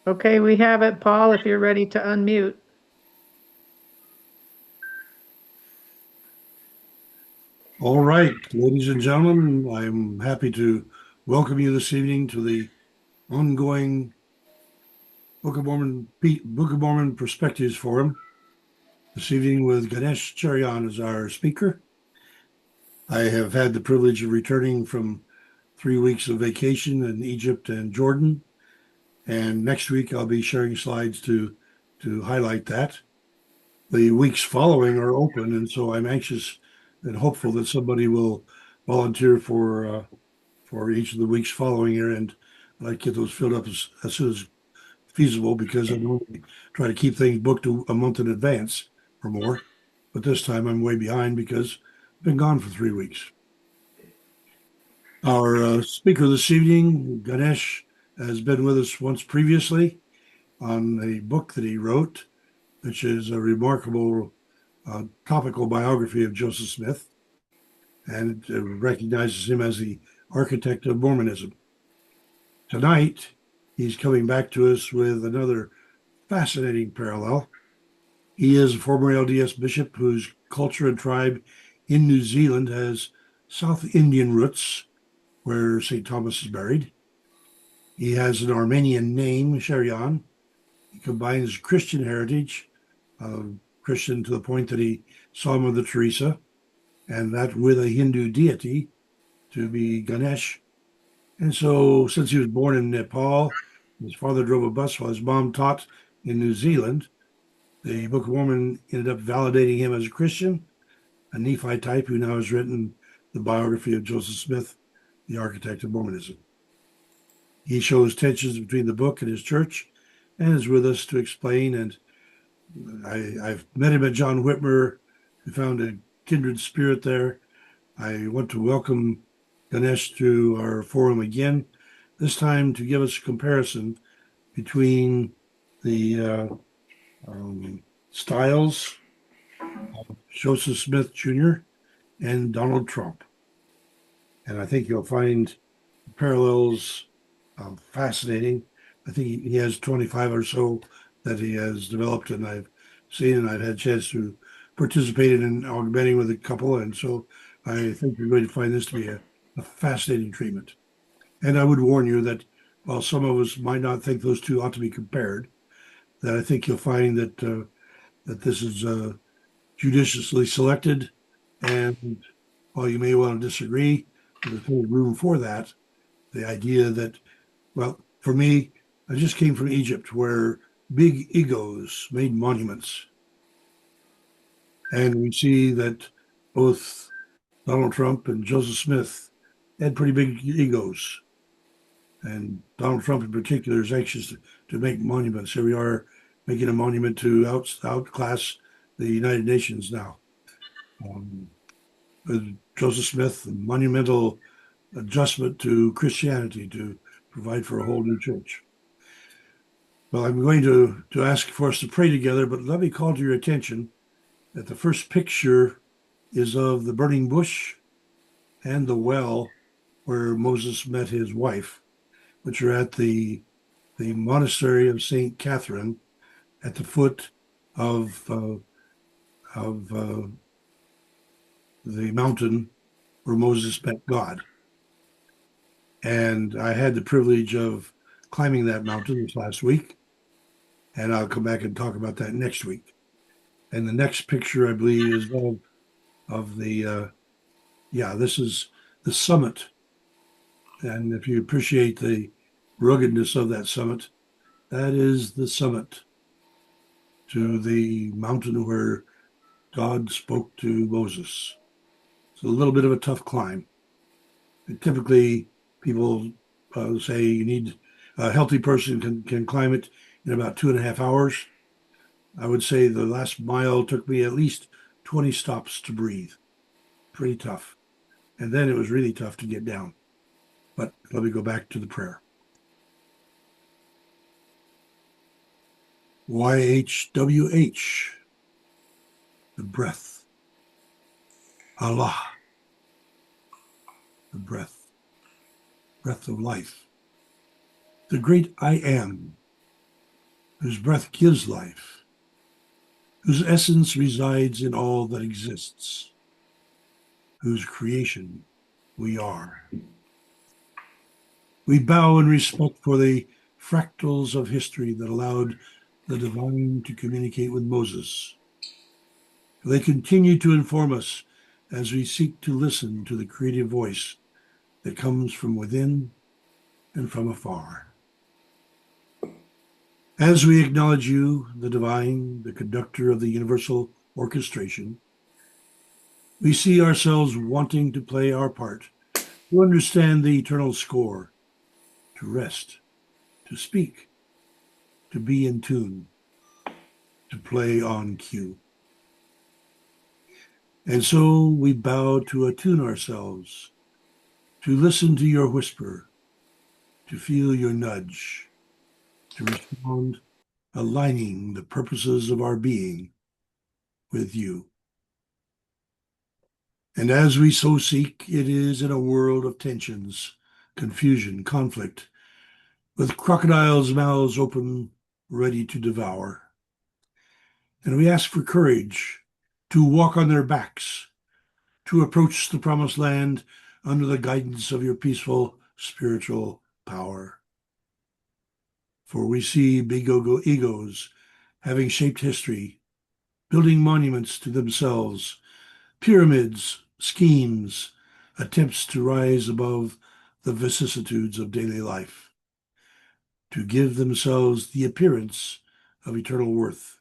Okay, we have it, Paul, if you're ready to unmute. All right, ladies and gentlemen, I'm happy to welcome you this evening to the ongoing Book of Mormon Perspectives Forum. This evening with Ganesh Cherian as our speaker. I have had the privilege of returning from 3 weeks of vacation in Egypt and Jordan, and next week I'll be sharing slides to highlight that. The weeks following are open, and so I'm anxious and hopeful that somebody will volunteer for each of the weeks following here, and I'd like to get those filled up as soon as feasible because I normally try to keep things booked a month in advance or more. But this time I'm way behind because I've been gone for 3 weeks. Our speaker this evening, Ganesh, has been with us once previously on a book that he wrote, which is a remarkable topical biography of Joseph Smith, and it recognizes him as the architect of Mormonism. Tonight, he's coming back to us with another fascinating parallel. He is a former LDS bishop whose culture and tribe in New Zealand has South Indian roots, where St. Thomas is buried. He has an Armenian name, Cherian. He combines Christian heritage, uh, Christian to the point that he saw Mother Teresa, and that with a Hindu deity to be Ganesh. And so, since he was born in Nepal, his father drove a bus while his mom taught in New Zealand. The Book of Mormon ended up validating him as a Christian, a Nephi type who now has written the biography of Joseph Smith, the architect of Mormonism. He shows tensions between the book and his church and is with us to explain. And I've met him at John Whitmer. We found a kindred spirit there. I want to welcome Ganesh to our forum again, this time to give us a comparison between the styles of Joseph Smith Jr. and Donald Trump. And I think you'll find parallels fascinating. I think he has 25 or so that he has developed, and I've seen and I've had a chance to participate in augmenting with a couple. And so I think you're going to find this to be a fascinating treatment. And I would warn you that while some of us might not think those two ought to be compared, that I think you'll find that this is judiciously selected. And while you may want to disagree, there's room for that. The idea that, well, for me, I just came from Egypt where big egos made monuments. And we see that both Donald Trump and Joseph Smith had pretty big egos. And Donald Trump in particular is anxious to make monuments. Here we are making a monument to outclass the United Nations now. Um, Joseph Smith, a monumental adjustment to Christianity to provide for a whole new church. Well, I'm going to ask for us to pray together, but let me call to your attention that the first picture is of the burning bush and the well where Moses met his wife, which are at the monastery of Saint Catherine at the foot of the mountain where Moses met God. And I had the privilege of climbing that mountain this last week, and I'll come back and talk about that next week. And the next picture, I believe, is of the yeah, this is the summit. And if you appreciate the ruggedness of that summit, that is the summit to the mountain where God spoke to Moses. It's a little bit of a tough climb. And typically, people say you need a healthy person can climb it in about 2.5 hours. I would say the last mile took me at least 20 stops to breathe. Pretty tough. And then it was really tough to get down. But let me go back to the prayer. YHWH, the breath. Allah, the breath, breath of life. The great I am, whose breath gives life, whose essence resides in all that exists, whose creation we are. We bow in respect for the fractals of history that allowed the divine to communicate with Moses. They continue to inform us as we seek to listen to the creative voice that comes from within and from afar. As we acknowledge you, the divine, the conductor of the universal orchestration, we see ourselves wanting to play our part, to understand the eternal score, to rest, to speak, to be in tune, to play on cue. And so we bow to attune ourselves, to listen to your whisper, to feel your nudge, to respond, aligning the purposes of our being with you. And as we so seek, it is in a world of tensions, confusion, conflict, with crocodiles' mouths open, ready to devour. And we ask for courage to walk on their backs, to approach the promised land under the guidance of your peaceful spiritual power. For we see big egos having shaped history, building monuments to themselves, pyramids, schemes, attempts to rise above the vicissitudes of daily life, to give themselves the appearance of eternal worth,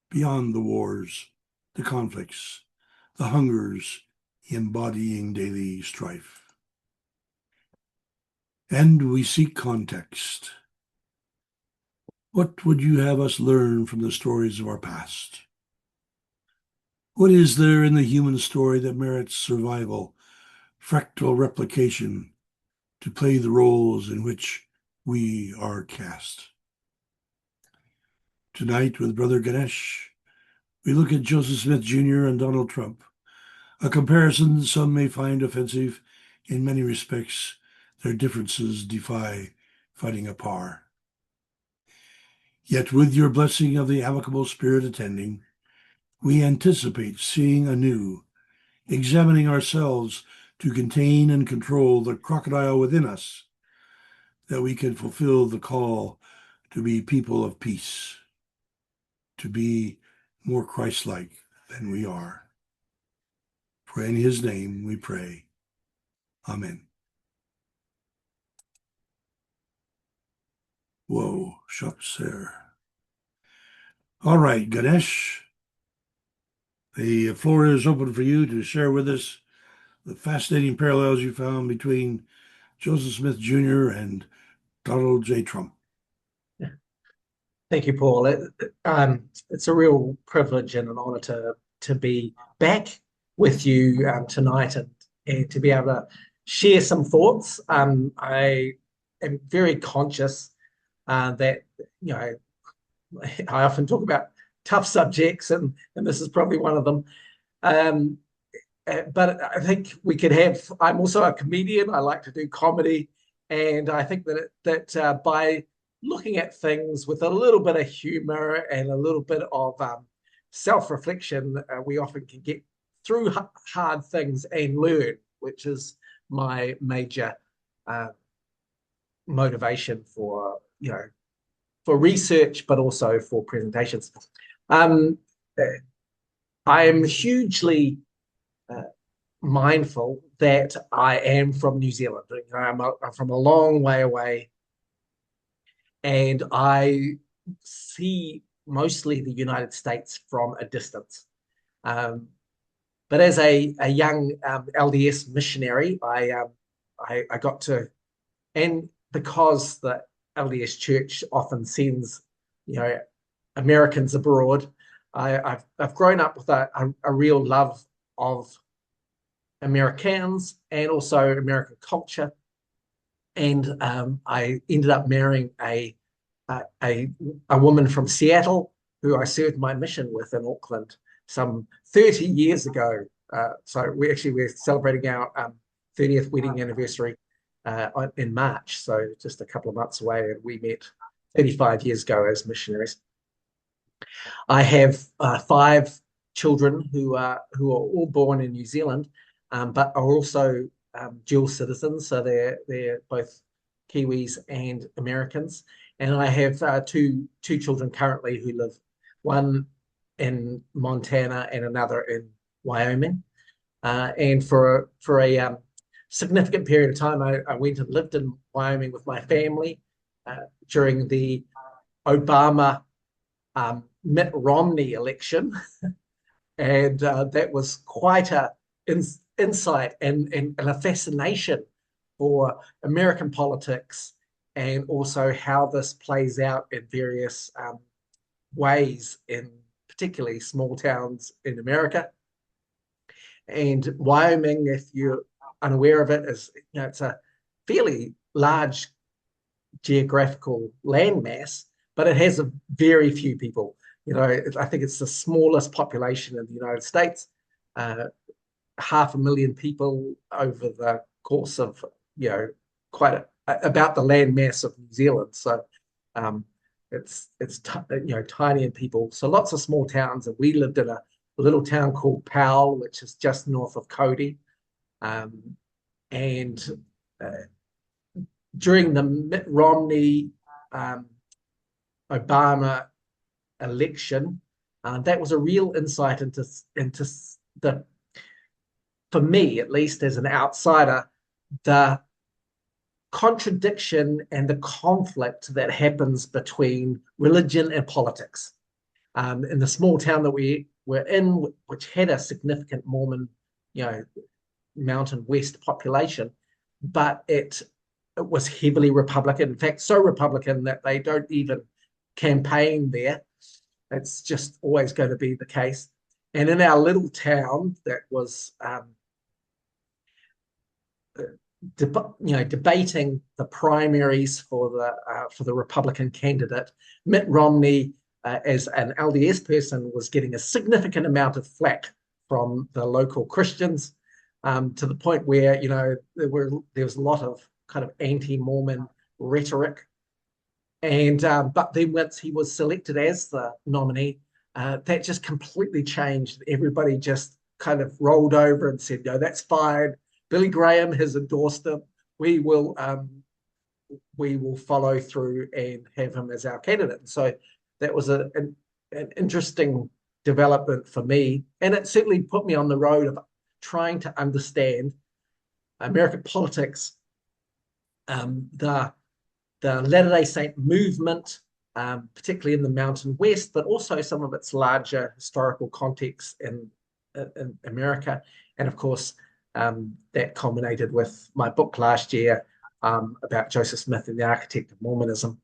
beyond the wars, the conflicts, the hungers, embodying daily strife. And we seek context. What would you have us learn from the stories of our past? What is there in the human story that merits survival, fractal replication, to play the roles in which we are cast? Tonight, with Brother Ganesh, we look at Joseph Smith Jr. and Donald Trump, a comparison some may find offensive. In many respects, their differences defy fighting a par. Yet with your blessing of the amicable spirit attending, we anticipate seeing anew, examining ourselves to contain and control the crocodile within us, that we can fulfill the call to be people of peace, to be more Christ-like than we are. For in his name we pray. Amen. Whoa, Shopser. All right, Ganesh, the floor is open for you to share with us the fascinating parallels you found between Joseph Smith Jr. and Donald J. Trump. Thank you, Paul. It's a real privilege and an honor to be back with you tonight and to be able to share some thoughts. I am very conscious that I often talk about tough subjects, and this is probably one of them. But I think we could have. I'm also a comedian. I like to do comedy, and I think that by looking at things with a little bit of humor and a little bit of self-reflection, we often can get through hard things and learn, which is my major motivation for research, but also for presentations. I am hugely mindful that I am from New Zealand. I'm from a long way away, and I see mostly the United States from a distance. But as a young LDS missionary, I got to, and because the LDS Church often sends, Americans abroad, I've grown up with a real love of Americans and also American culture. And I ended up marrying a woman from Seattle who I served my mission with in Auckland some 30 years ago. So we're celebrating our 30th wedding anniversary in March, so just a couple of months away, and we met 35 years ago as missionaries. I have 5 children who are all born in New Zealand, but are also dual citizens, so they're both Kiwis and Americans. And I have two children currently who live, one in Montana and another in Wyoming. And for a significant period of time, I went and lived in Wyoming with my family during the Obama Mitt Romney election, and that was quite a insight and a fascination for American politics, and also how this plays out in various ways in particularly small towns in America. And Wyoming, if you're unaware of it, is, it's a fairly large geographical landmass, but it has a very few people. I think it's the smallest population in the United States, 500,000 people over the course of, quite about the land mass of New Zealand. So it's tiny in people. So lots of small towns, and we lived in a little town called Powell, which is just north of Cody. And during the Mitt Romney Obama election, that was a real insight into the, for me at least as an outsider, the contradiction and the conflict that happens between religion and politics. In the small town that we were in, which had a significant Mormon, Mountain West population, but it was heavily Republican. In fact, so Republican that they don't even campaign there. It's just always going to be the case. And in our little town that was debating the primaries for the Republican candidate, Mitt Romney, as an LDS person, was getting a significant amount of flack from the local Christians, to the point where there was a lot of kind of anti-Mormon rhetoric. And but then once he was selected as the nominee, that just completely changed. Everybody just kind of rolled over and said, "No, that's fine. Billy Graham has endorsed him. We will follow through and have him as our candidate." And so that was an interesting development for me, and it certainly put me on the road of trying to understand American politics, the Latter-day Saint movement, particularly in the Mountain West, but also some of its larger historical context in America. And of course, that culminated with my book last year about Joseph Smith and the Architect of Mormonism,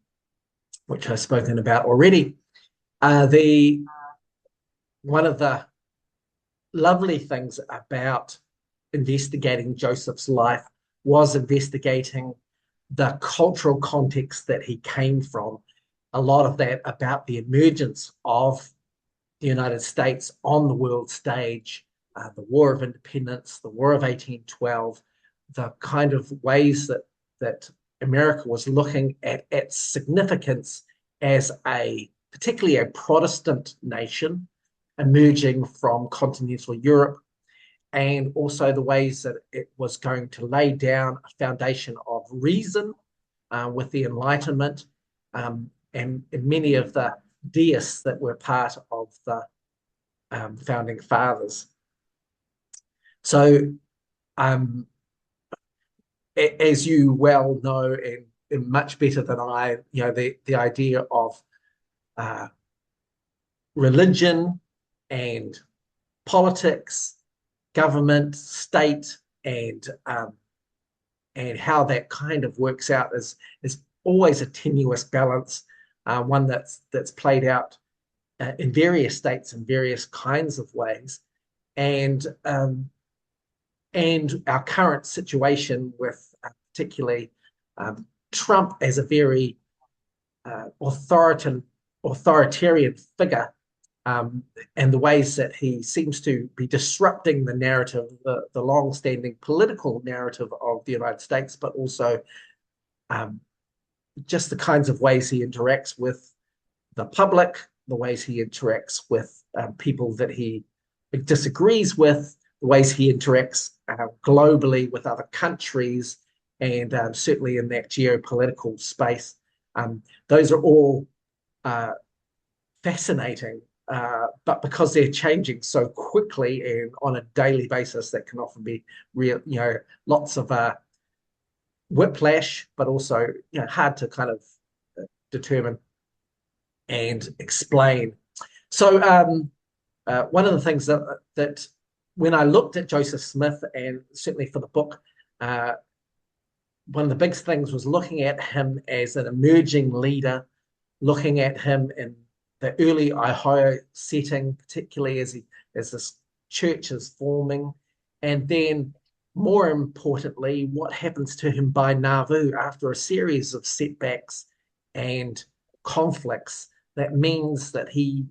which I've spoken about already. One of the lovely things about investigating Joseph's life was investigating the cultural context that he came from. A lot of that about the emergence of the United States on the world stage, the War of Independence, the War of 1812, the kind of ways that America was looking at significance as particularly a Protestant nation emerging from continental Europe, and also the ways that it was going to lay down a foundation of reason with the Enlightenment, and many of the deists that were part of the founding fathers. So, as you well know, and much better than I, the idea of religion and politics, government, state, and how that kind of works out is always a tenuous balance, one that's played out in various states in various kinds of ways, and our current situation with particularly Trump as a very authoritarian figure, and the ways that he seems to be disrupting the narrative, the long-standing political narrative of the United States, but also just the kinds of ways he interacts with the public, the ways he interacts with people that he disagrees with, the ways he interacts globally with other countries, and certainly in that geopolitical space. Those are all fascinating, but because they're changing so quickly and on a daily basis, that can often be real, lots of whiplash, but also hard to kind of determine and explain. So one of the things that when I looked at Joseph Smith, and certainly for the book, one of the big things was looking at him as an emerging leader, looking at him in the early Ohio setting, particularly as this church is forming, and then more importantly, what happens to him by Nauvoo after a series of setbacks and conflicts. That means that he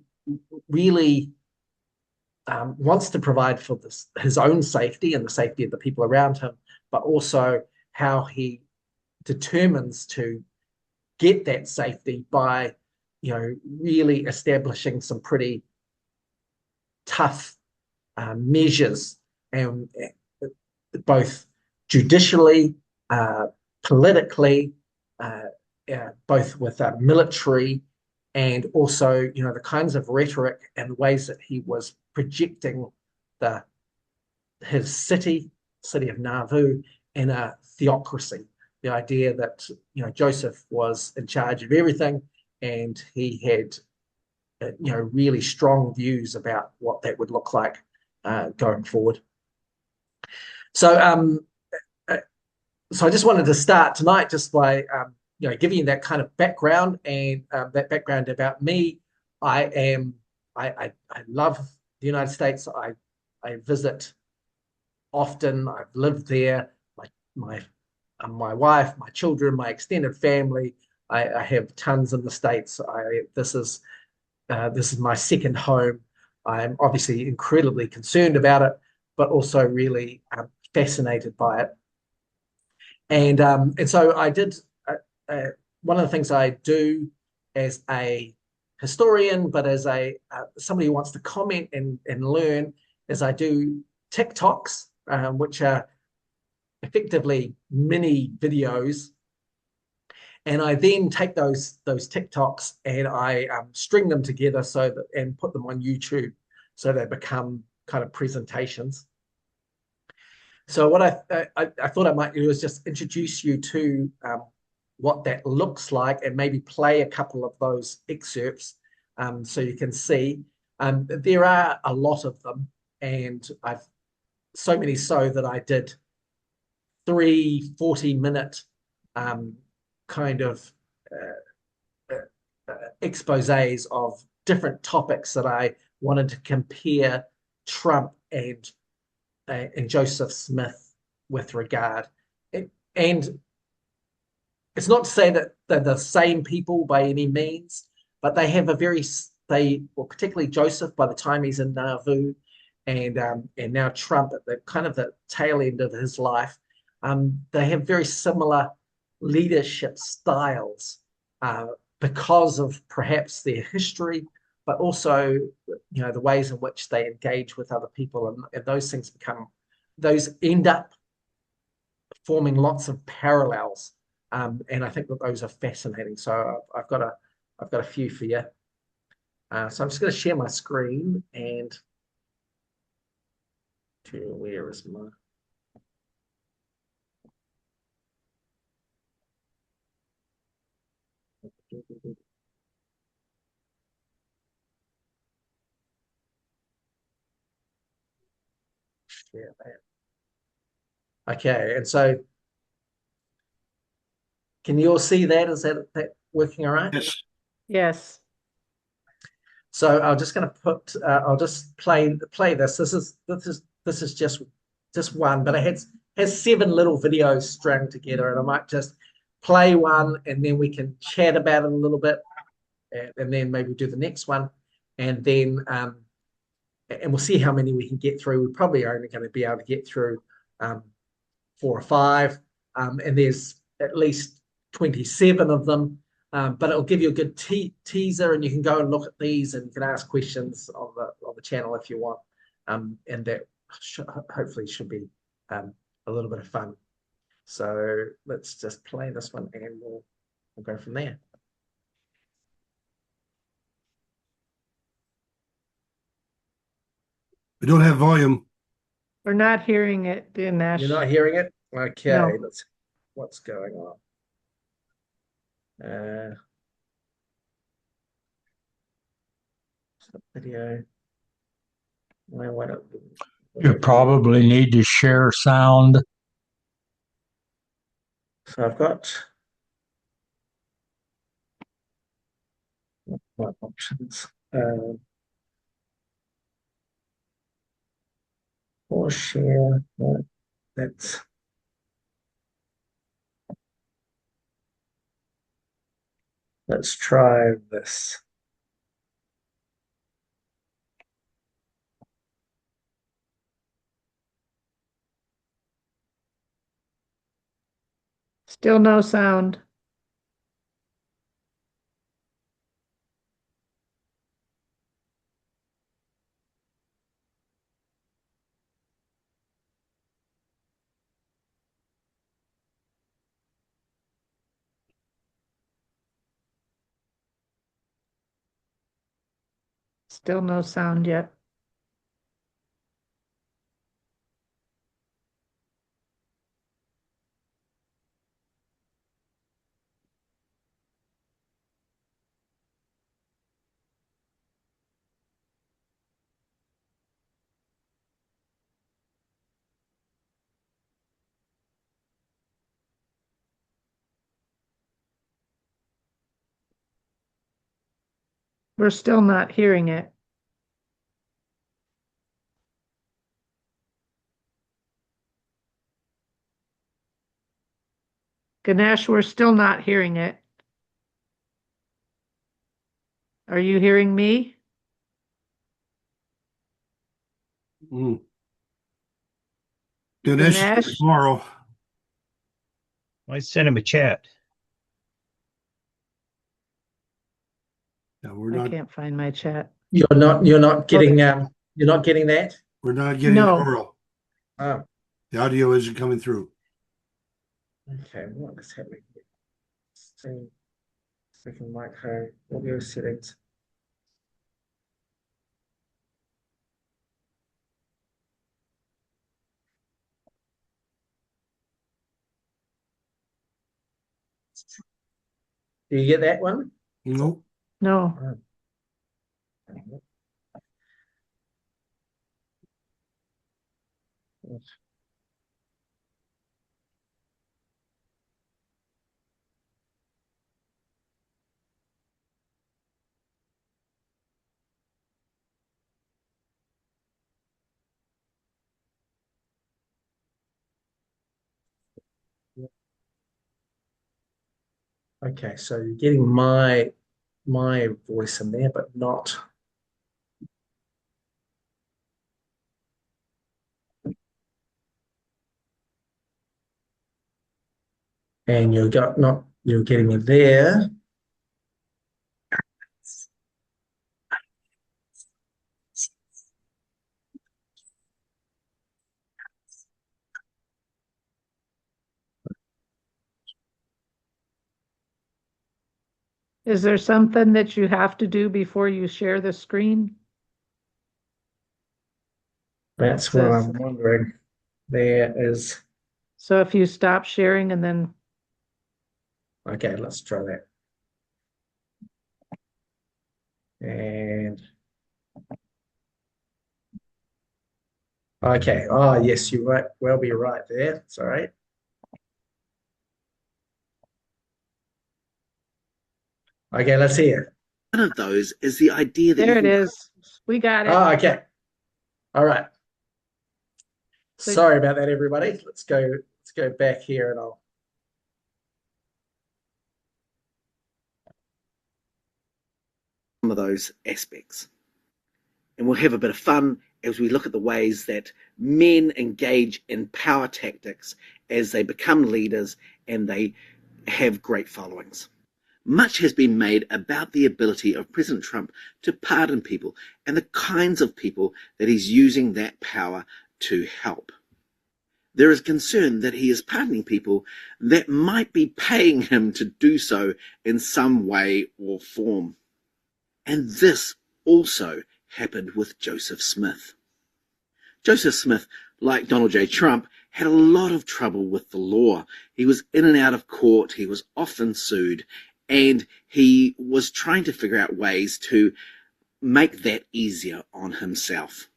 really wants to provide for his own safety and the safety of the people around him, but also how he determines to get that safety by, really establishing some pretty tough measures, and both judicially, politically, both with military, and also, the kinds of rhetoric and ways that he was projecting his city of Nauvoo in a theocracy. The idea that, Joseph was in charge of everything, and he had, really strong views about what that would look like going forward. So, so I just wanted to start tonight just by, giving you that kind of background, and that background about me. I love the United States. I visit often. I've lived there. My wife, my children, my extended family. I have tons in the States. This is my second home. I'm obviously incredibly concerned about it, but also really fascinated by it. And so I did. One of the things I do as a historian, but as somebody who wants to comment and learn, is I do TikToks, which are effectively mini videos, and I then take those TikToks and I string them together and put them on YouTube, so they become kind of presentations. So what I thought I might do is just introduce you to what that looks like, and maybe play a couple of those excerpts so you can see. There are a lot of them, and I've so many so that I did 3 40-minute kind of exposés of different topics that I wanted to compare Trump and Joseph Smith with regard. And it's not to say that they're the same people by any means, but they have particularly Joseph, by the time he's in Nauvoo, and now Trump at the kind of the tail end of his life, they have very similar leadership styles because of perhaps their history, but also, the ways in which they engage with other people, and those end up forming lots of parallels, and I think that those are fascinating. So I've got a few for you. So I'm just going to share my screen, and where is my? Share that. Okay, and so can you all see that? Is that working all right? Yes. Yes. So I'm just going to put. I'll just play this. This is just one, but it has 7 little videos strung together, and I might just play one, and then we can chat about it a little bit, and then maybe do the next one, and then and we'll see how many we can get through. We're probably only going to be able to get through 4 or 5, and there's at least 27 of them, but it'll give you a good teaser, and you can go and look at these, and you can ask questions on the channel if you want, and that hopefully should be a little bit of fun. So let's just play this one, and we'll go from there. We don't have volume. We're not hearing it, Ganesh. You're not hearing it? Okay, No. let's. What's going on? Video. Why don't You probably need to share sound. So I've got my options. Or share. No, that's. Let's try this. Still no sound. Still no sound yet. We're still not hearing it. Ganesh, we're still not hearing it. Are you hearing me? Mm. Ganesh, Ganesh? tomorrow. I sent him a chat. Yeah, we're I not. can't find my chat. You're not getting you're not getting that? We're not getting No. the oral. Oh, The audio isn't coming through. okay. What is happening here? Stream, second micro, audio settings. Do you get that one? Nope. No. Okay, so you're getting my voice in there, but not. And you're getting it there. Is there something that you have to do before you share the screen? That's what I'm wondering. There is. So if you stop sharing and then, Okay, let's try that. And okay. Oh, yes, you're right. Well, be right there. It's all right. Okay, let's hear. One of those is the idea that there it is. We got it. Oh, okay. All right. So- Sorry about that, everybody. Let's go back here, and I'll. some of those aspects. And we'll have a bit of fun as we look at the ways that men engage in power tactics as they become leaders and they have great followings. Much has been made about the ability of President Trump to pardon people and the kinds of people that he's using that power to help. There is concern that he is pardoning people that might be paying him to do so in some way or form. And this also happened with Joseph Smith. Joseph Smith, like Donald J. Trump, had a lot of trouble with the law. He was in and out of court, he was often sued, and he was trying to figure out ways to make that easier on himself.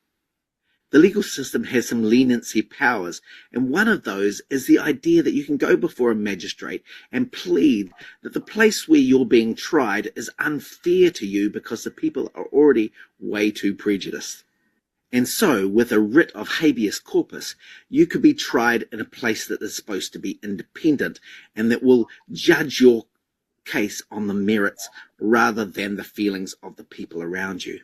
The legal system has some leniency powers, and one of those is the idea that you can go before a magistrate and plead that the place where you're being tried is unfair to you because the people are already way too prejudiced. And so, with a writ of habeas corpus, you could be tried in a place that is supposed to be independent and that will judge your case on the merits rather than the feelings of the people around you.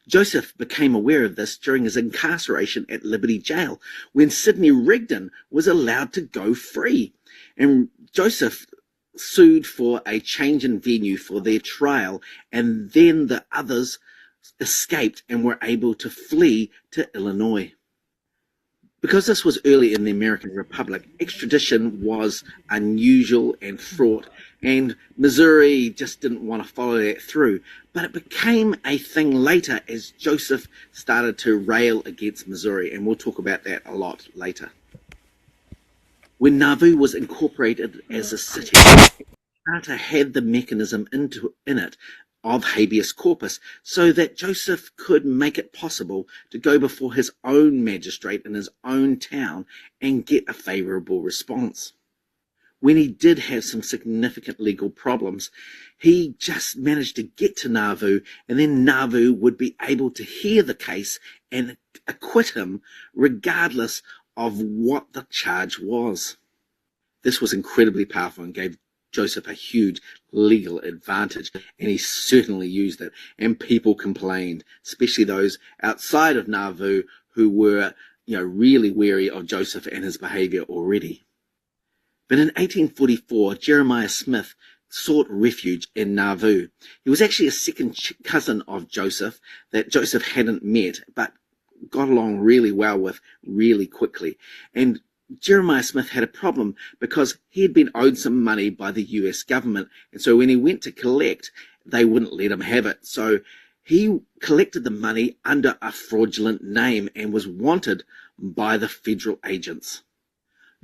Joseph became aware of this during his incarceration at Liberty Jail when Sidney Rigdon was allowed to go free. And Joseph sued for a change in venue for their trial, and then the others escaped and were able to flee to Illinois. Because this was early in the American Republic, extradition was unusual and fraught, and Missouri just didn't want to follow that through. But it became a thing later as Joseph started to rail against Missouri, and we'll talk about that a lot later. When Nauvoo was incorporated as a city, Carter had the mechanism in it of habeas corpus so that Joseph could make it possible to go before his own magistrate in his own town and get a favorable response. When he did have some significant legal problems, he just managed to get to Nauvoo, and then Nauvoo would be able to hear the case and acquit him regardless of what the charge was. This was incredibly powerful and gave Joseph a huge legal advantage, and he certainly used it. And people complained, especially those outside of Nauvoo who were, really wary of Joseph and his behavior already. But in 1844, Jeremiah Smith sought refuge in Nauvoo. He was actually a second cousin of Joseph that Joseph hadn't met, but got along really well with really quickly. And Jeremiah Smith had a problem because he had been owed some money by the US government. And so when he went to collect, they wouldn't let him have it. So he collected the money under a fraudulent name and was wanted by the federal agents.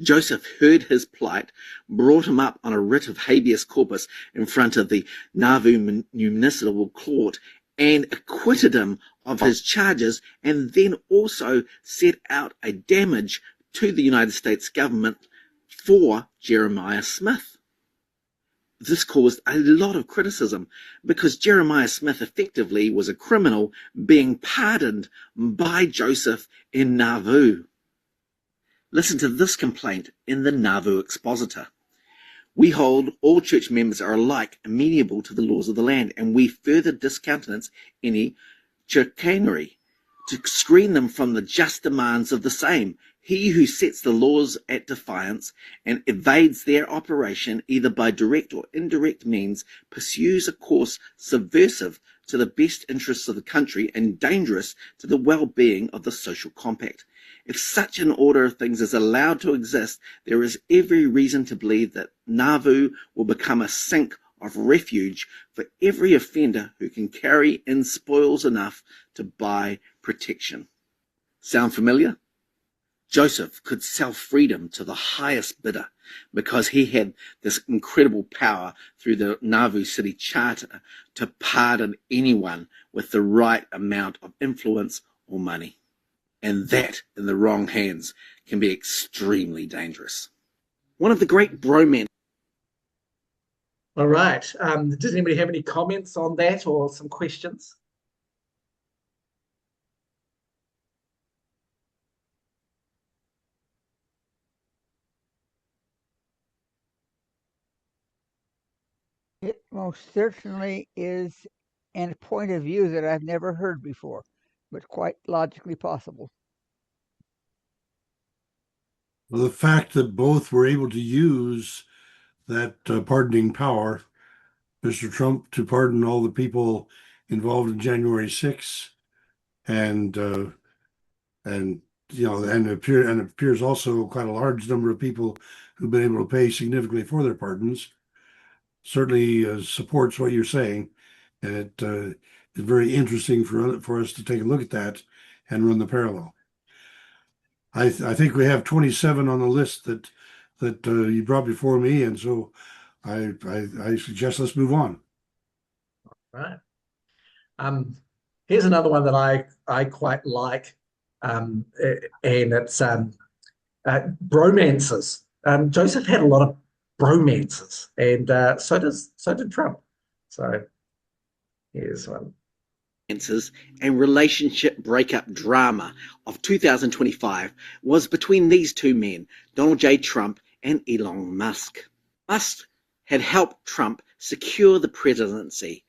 Joseph heard his plight, brought him up on a writ of habeas corpus in front of the Nauvoo Municipal Court and acquitted him of his charges, and then also set out a damage to the United States government for Jeremiah Smith. This caused a lot of criticism because Jeremiah Smith effectively was a criminal being pardoned by Joseph in Nauvoo. Listen to this complaint in the Nauvoo Expositor. We hold all church members are alike, amenable to the laws of the land, and we further discountenance any chicanery, to screen them from the just demands of the same. He who sets the laws at defiance and evades their operation, either by direct or indirect means, pursues a course subversive to the best interests of the country and dangerous to the well-being of the social compact. If such an order of things is allowed to exist, there is every reason to believe that Nauvoo will become a sink of refuge for every offender who can carry in spoils enough to buy protection. Sound familiar? Joseph could sell freedom to the highest bidder because he had this incredible power through the Nauvoo City Charter to pardon anyone with the right amount of influence or money. And that, in the wrong hands, can be extremely dangerous. One of the great bromance. All right. Does anybody have any comments on that or some questions? It most certainly is a point of view that I've never heard before, but quite logically possible. Well, the fact that both were able to use that pardoning power, Mr. Trump to pardon all the people involved in January 6th, and and and it appears also quite a large number of people who've been able to pay significantly for their pardons. Certainly supports what you're saying, and it is very interesting for us to take a look at that and run the parallel. I think we have 27 on the list that you brought before me, and so I suggest let's move on. Right. Here's another one that I quite like, and it's bromances. Joseph had a lot of bromances, and so did Trump. So here's one. And relationship breakup drama of 2025 was between these two men, Donald J. Trump and Elon Musk. Musk had helped Trump secure the presidency,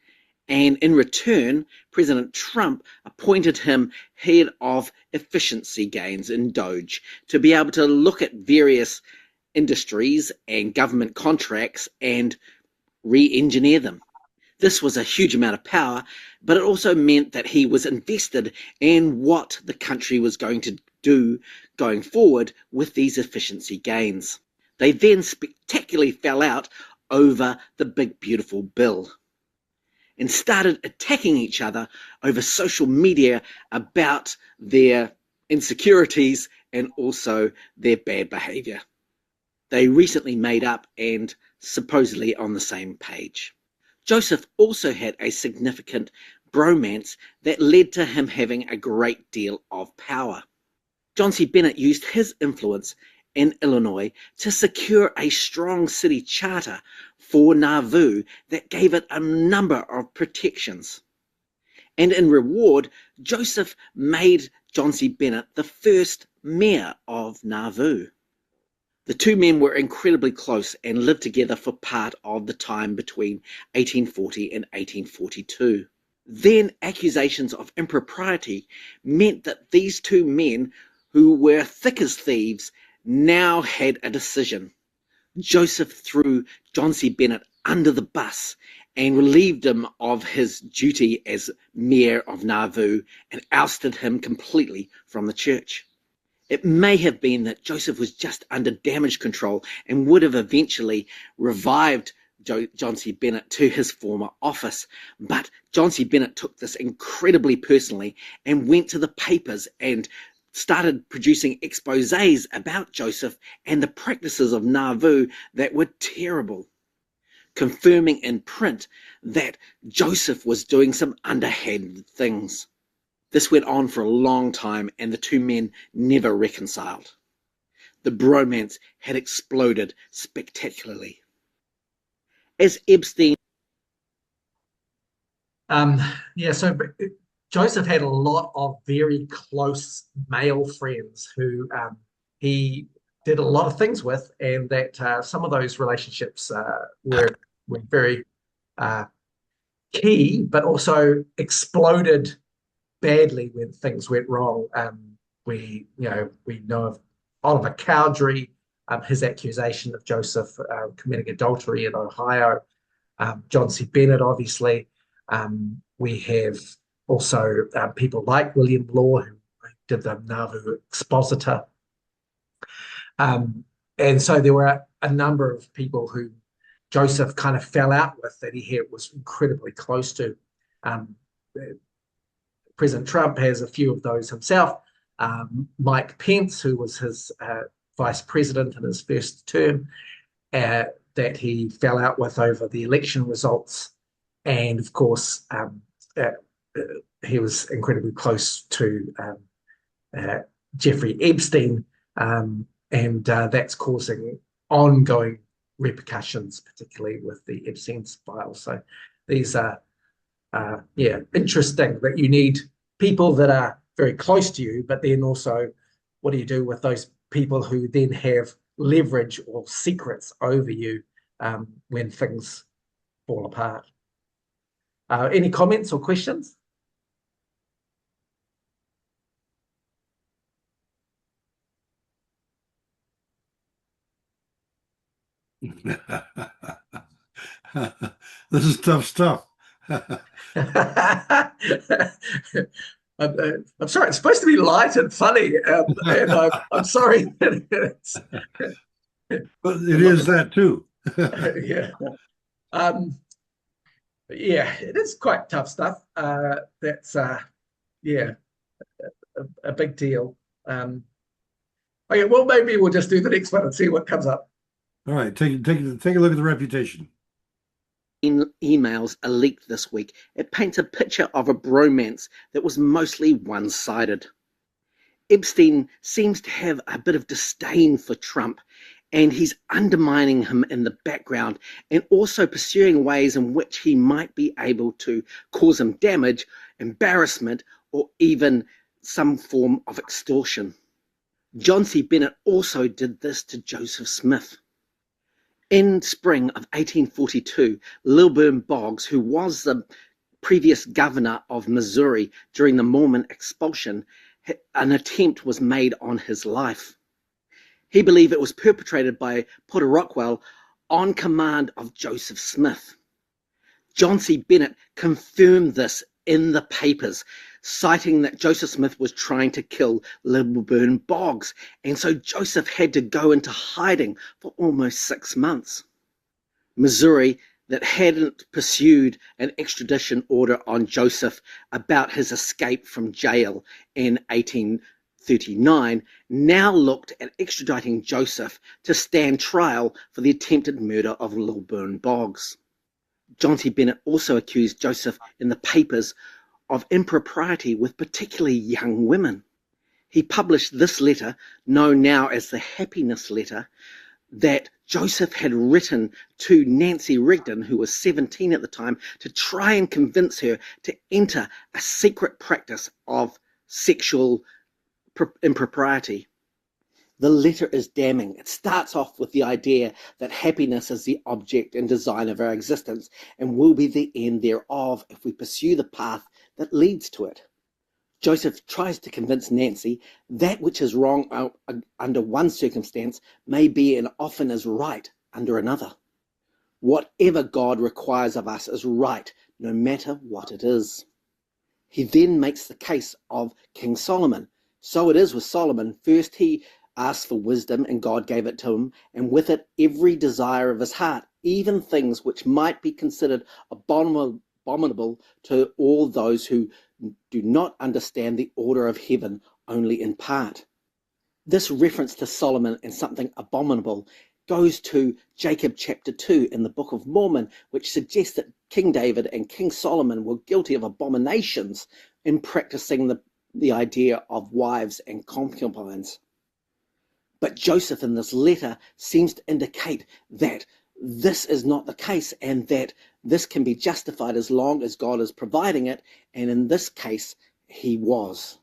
and in return, President Trump appointed him head of efficiency gains in Doge to be able to look at various industries and government contracts and re-engineer them. This was a huge amount of power, but it also meant that he was invested in what the country was going to do going forward with these efficiency gains. They then spectacularly fell out over the big beautiful bill and started attacking each other over social media about their insecurities and also their bad behavior. They recently made up and supposedly on the same page. Joseph also had a significant bromance that led to him having a great deal of power. John C. Bennett used his influence in Illinois to secure a strong city charter for Nauvoo that gave it a number of protections. And in reward, Joseph made John C. Bennett the first mayor of Nauvoo. The two men were incredibly close and lived together for part of the time between 1840 and 1842. Then accusations of impropriety meant that these two men, who were thick as thieves, now had a decision. Joseph threw John C. Bennett under the bus and relieved him of his duty as mayor of Nauvoo and ousted him completely from the church. It may have been that Joseph was just under damage control and would have eventually revived John C. Bennett to his former office. But John C. Bennett took this incredibly personally and went to the papers and started producing exposés about Joseph and the practices of Nauvoo that were terrible, confirming in print that Joseph was doing some underhanded things. This went on for a long time, and the two men never reconciled. The bromance had exploded spectacularly. As Epstein... So Joseph had a lot of very close male friends who he did a lot of things with, and that some of those relationships were very key, but also exploded badly when things went wrong. We know of Oliver Cowdery, his accusation of Joseph committing adultery in Ohio. John C. Bennett, obviously. We have also people like William Law, who did the Nauvoo Expositor. And so there were a number of people who Joseph kind of fell out with that he was incredibly close to. President Trump has a few of those himself. Mike Pence, who was his vice president in his first term, that he fell out with over the election results. And of course, he was incredibly close to Jeffrey Epstein, and that's causing ongoing repercussions, particularly with the Epstein files. So these are interesting that you need people that are very close to you, but then also what do you do with those people who then have leverage or secrets over you when things fall apart? Any comments or questions? This is tough stuff. I'm sorry, it's supposed to be light and funny, and I'm sorry that it's But it is that too. yeah. Yeah, it is quite tough stuff. That's yeah, a big deal. Okay, well, maybe we'll just do the next one and see what comes up. All right, take a look at the reputation. Emails are leaked this week. It paints a picture of a bromance that was mostly one-sided. Epstein seems to have a bit of disdain for Trump, and he's undermining him in the background and also pursuing ways in which he might be able to cause him damage, embarrassment, or even some form of extortion. John C. Bennett also did this to Joseph Smith. In spring of 1842, Lilburn Boggs, who was the previous governor of Missouri during the Mormon expulsion, an attempt was made on his life. He believed it was perpetrated by Porter Rockwell on command of Joseph Smith. John C. Bennett confirmed this in the papers, citing that Joseph Smith was trying to kill Lilburn Boggs, and so Joseph had to go into hiding for almost 6 months. Missouri, that hadn't pursued an extradition order on Joseph about his escape from jail in 1839, now looked at extraditing Joseph to stand trial for the attempted murder of Lilburn Boggs. John C. Bennett also accused Joseph in the papers of impropriety with particularly young women. He published this letter, known now as the Happiness Letter, that Joseph had written to Nancy Rigdon, who was 17 at the time, to try and convince her to enter a secret practice of sexual impropriety. The letter is damning. It starts off with the idea that happiness is the object and design of our existence and will be the end thereof if we pursue the path that leads to it. Joseph tries to convince Nancy that which is wrong under one circumstance may be and often is right under another. Whatever God requires of us is right, no matter what it is. He then makes the case of King Solomon. So it is with Solomon. First he asked for wisdom, and God gave it to him, and with it every desire of his heart, even things which might be considered abominable to all those who do not understand the order of heaven only in part. This reference to Solomon and something abominable goes to Jacob chapter 2 in the Book of Mormon, which suggests that King David and King Solomon were guilty of abominations in practicing the idea of wives and concubines. But Joseph in this letter seems to indicate that this is not the case and that this can be justified as long as God is providing it, and in this case, he was.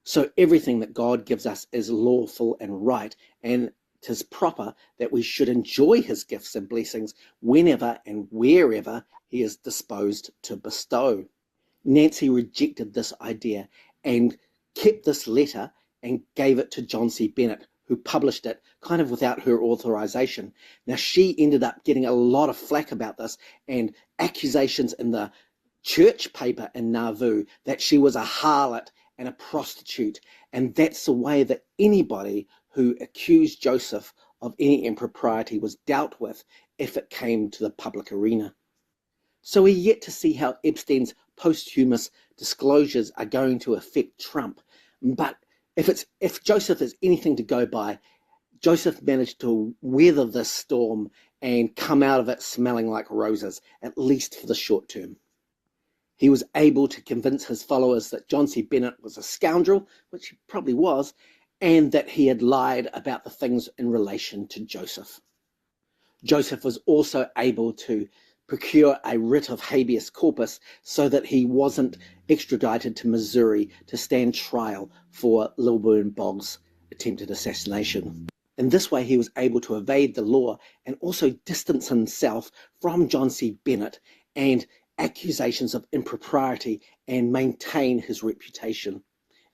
So everything that God gives us is lawful and right, and it is proper that we should enjoy his gifts and blessings whenever and wherever he is disposed to bestow. Nancy rejected this idea and kept this letter and gave it to John C. Bennett, who published it kind of without her authorization. Now, she ended up getting a lot of flack about this and accusations in the church paper in Nauvoo that she was a harlot and a prostitute. And that's the way that anybody who accused Joseph of any impropriety was dealt with if it came to the public arena. So we're yet to see how Epstein's posthumous disclosures are going to affect Trump. But if Joseph is anything to go by, Joseph managed to weather this storm and come out of it smelling like roses, at least for the short term. He was able to convince his followers that John C. Bennett was a scoundrel, which he probably was, and that he had lied about the things in relation to Joseph. Joseph was also able to procure a writ of habeas corpus so that he wasn't extradited to Missouri to stand trial for Lilburn Boggs' attempted assassination. In this way, he was able to evade the law and also distance himself from John C. Bennett and accusations of impropriety and maintain his reputation,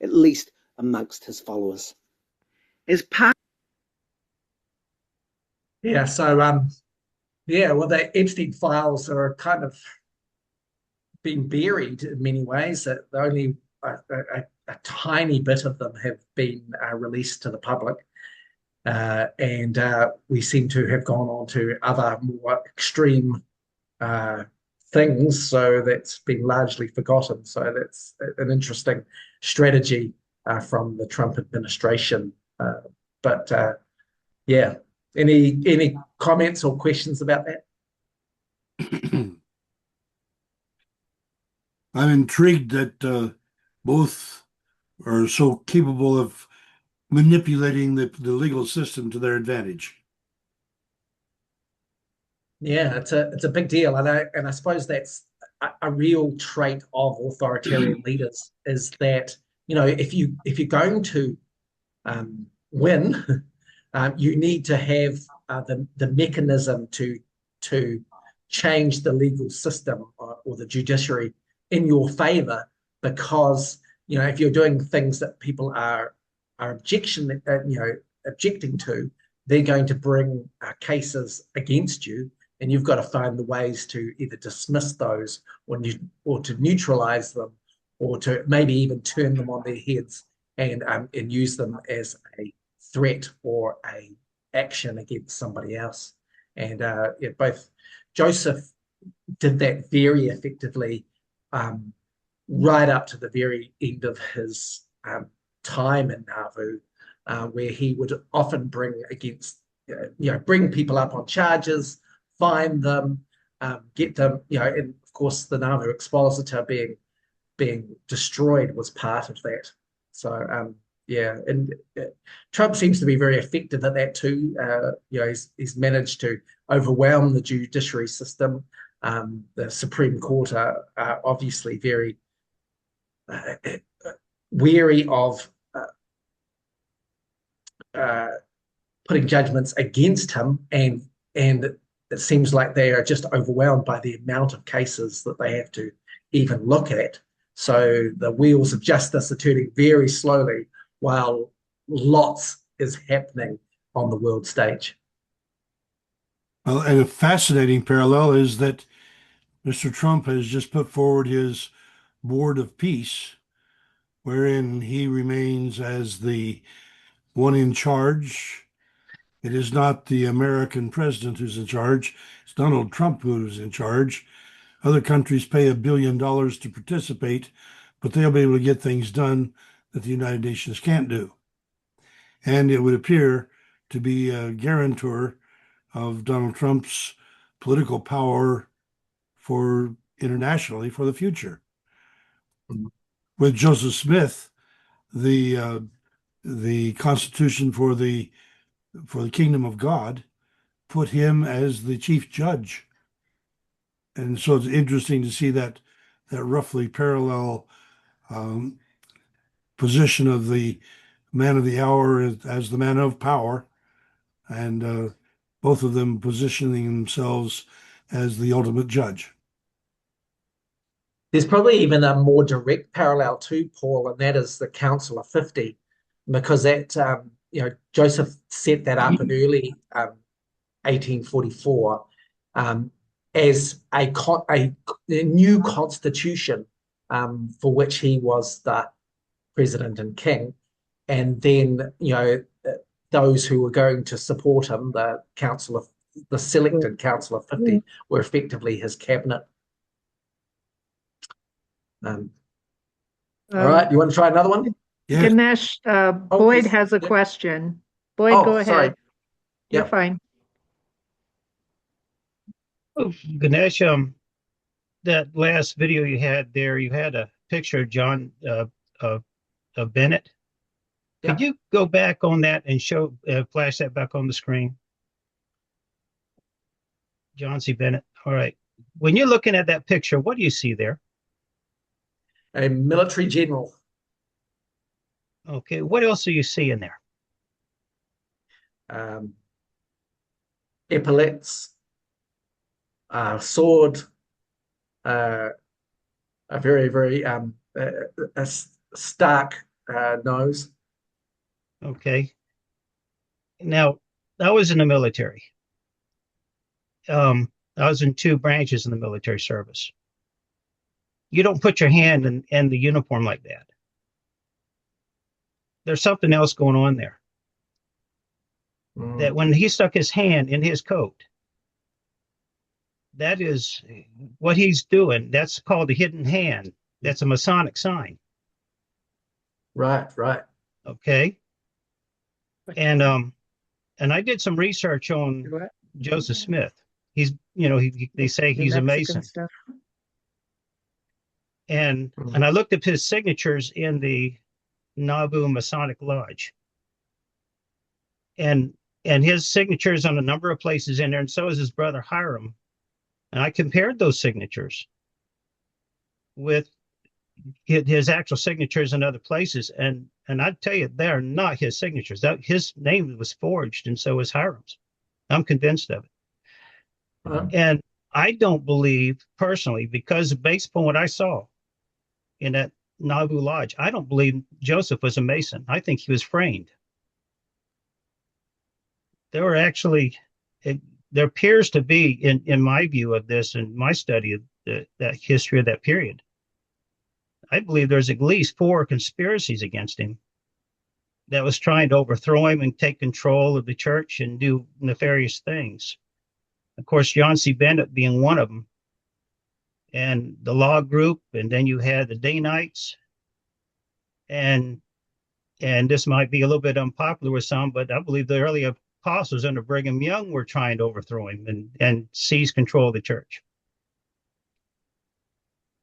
at least amongst his followers. As part Yeah, so Yeah, well, the Epstein files are kind of been buried in many ways. That only a tiny bit of them have been released to the public. And we seem to have gone on to other more extreme uh, things. So that's been largely forgotten. So that's an interesting strategy from the Trump administration. But yeah, any comments or questions about that? I'm intrigued that both are so capable of manipulating the legal system to their advantage. Yeah, it's a big deal, and I suppose that's a real trait of authoritarian leaders is that if you're going to win, you need to have the mechanism to change the legal system or the judiciary in your favor, because if you're doing things that people are objecting to, they're going to bring cases against you, and you've got to find the ways to either dismiss those or to neutralize them, or to maybe even turn them on their heads and use them as a threat or a action against somebody else. And yeah, both Joseph did that very effectively, right up to the very end of his time in Nauvoo, where he would often bring people up on charges, find them, get them, and of course the Nauvoo expositor being destroyed was part of that. So yeah, and Trump seems to be very effective at that too. He's managed to overwhelm the judiciary system. The Supreme Court are obviously very weary of putting judgments against him, and it seems like they are just overwhelmed by the amount of cases that they have to even look at. So the wheels of justice are turning very slowly while lots is happening on the world stage. Well, and a fascinating parallel is that Mr. Trump has just put forward his Board of Peace, wherein he remains as the one in charge. It is not the American president who's in charge. It's Donald Trump who's in charge. Other countries pay $1 billion to participate, but they'll be able to get things done that the United Nations can't do. And it would appear to be a guarantor of Donald Trump's political power for internationally for the future. With Joseph Smith, the Constitution for the Kingdom of God put him as the chief judge, and so it's interesting to see that roughly parallel position of the man of the hour as the man of power, and both of them positioning themselves as the ultimate judge. There's probably even a more direct parallel to Paul, and that is the Council of 50, because that Joseph set that up in early 1844 as a new constitution, for which he was the president and king, and then those who were going to support him, the selected Council of 50, were effectively his cabinet. All right, you want to try another one? Yes. Ganesh, Boyd yes. has a Yeah. question. Boyd, go Sorry. ahead. You're Yep. fine. Oh, Ganesh, that last video you had there, you had a picture of John of Bennett. Yeah. Could you go back on that and show flash that back on the screen? John C. Bennett. All right. When you're looking at that picture, what do you see there? A military general. Okay. What else do you see in there? Epaulets, sword, a very, very a stark nose. Okay. Now, I was in the military. I was in two branches in the military service. You don't put your hand in the uniform like that. There's something else going on there. That when he stuck his hand in his coat, that is what he's doing. That's called a hidden hand. That's a Masonic sign. Right, right. Okay. And I did some research on Joseph Smith. He's, they say he's a Mason. Stuff. And I looked up his signatures in the Nauvoo Masonic Lodge. And his signatures on a number of places in there, and so is his brother Hiram. And I compared those signatures with his actual signatures in other places, and I tell you, they are not his signatures. That his name was forged, and so is Hiram's. I'm convinced of it. And I don't believe personally, because based upon what I saw in that Nauvoo Lodge, I don't believe Joseph was a Mason. I think he was framed. There were actually, there appears to be, in my view of this and my study of that history of that period, I believe there's at least 4 conspiracies against him that was trying to overthrow him and take control of the church and do nefarious things. Of course, John C. Bennett being one of them, and the Law Group, and then you had the Danites, and this might be a little bit unpopular with some, but I believe the early apostles under Brigham Young were trying to overthrow him and seize control of the church.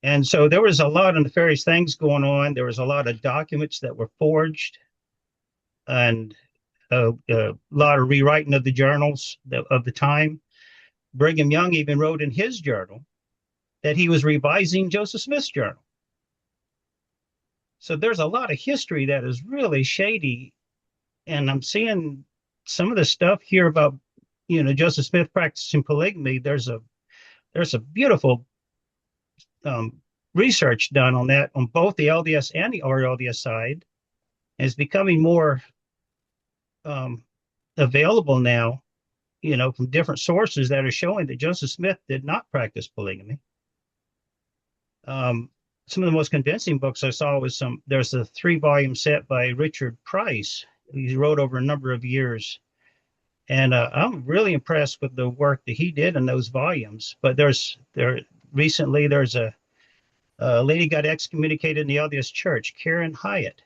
And so there was a lot of nefarious things going on. There was a lot of documents that were forged, and a lot of rewriting of the journals of the time. Brigham Young even wrote in his journal that he was revising Joseph Smith's journal. So there's a lot of history that is really shady. And I'm seeing some of the stuff here about, Joseph Smith practicing polygamy. There's a beautiful research done on that on both the LDS and the RLDS side. And it's becoming more available now, from different sources that are showing that Joseph Smith did not practice polygamy. Some of the most convincing books I saw was there's a 3-volume set by Richard Price. He wrote over a number of years. And I'm really impressed with the work that he did in those volumes. But recently there's a lady got excommunicated in the LDS Church, Karen Hyatt.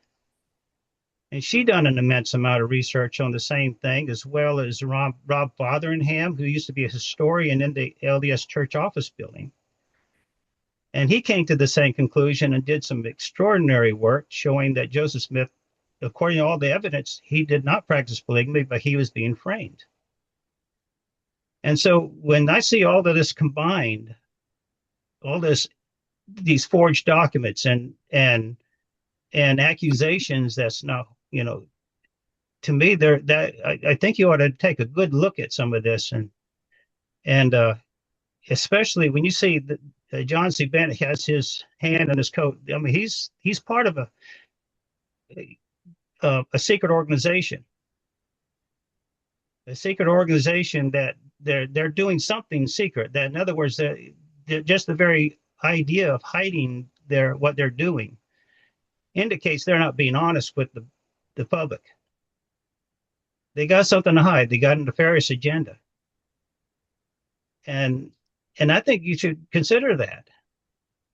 And she done an immense amount of research on the same thing, as well as Rob Fotheringham, who used to be a historian in the LDS Church office building. And he came to the same conclusion and did some extraordinary work showing that Joseph Smith, according to all the evidence, he did not practice polygamy, but he was being framed. And so when I see all of this combined, these forged documents and accusations, that's not, to me, I think you ought to take a good look at some of this, and especially when you see that John C. Bennett has his hand in his coat. I mean, he's part of a secret organization. A secret organization that they're doing something secret. That, in other words, they're just the very idea of hiding what they're doing indicates they're not being honest with the public. They got something to hide. They got a nefarious agenda. And I think you should consider that.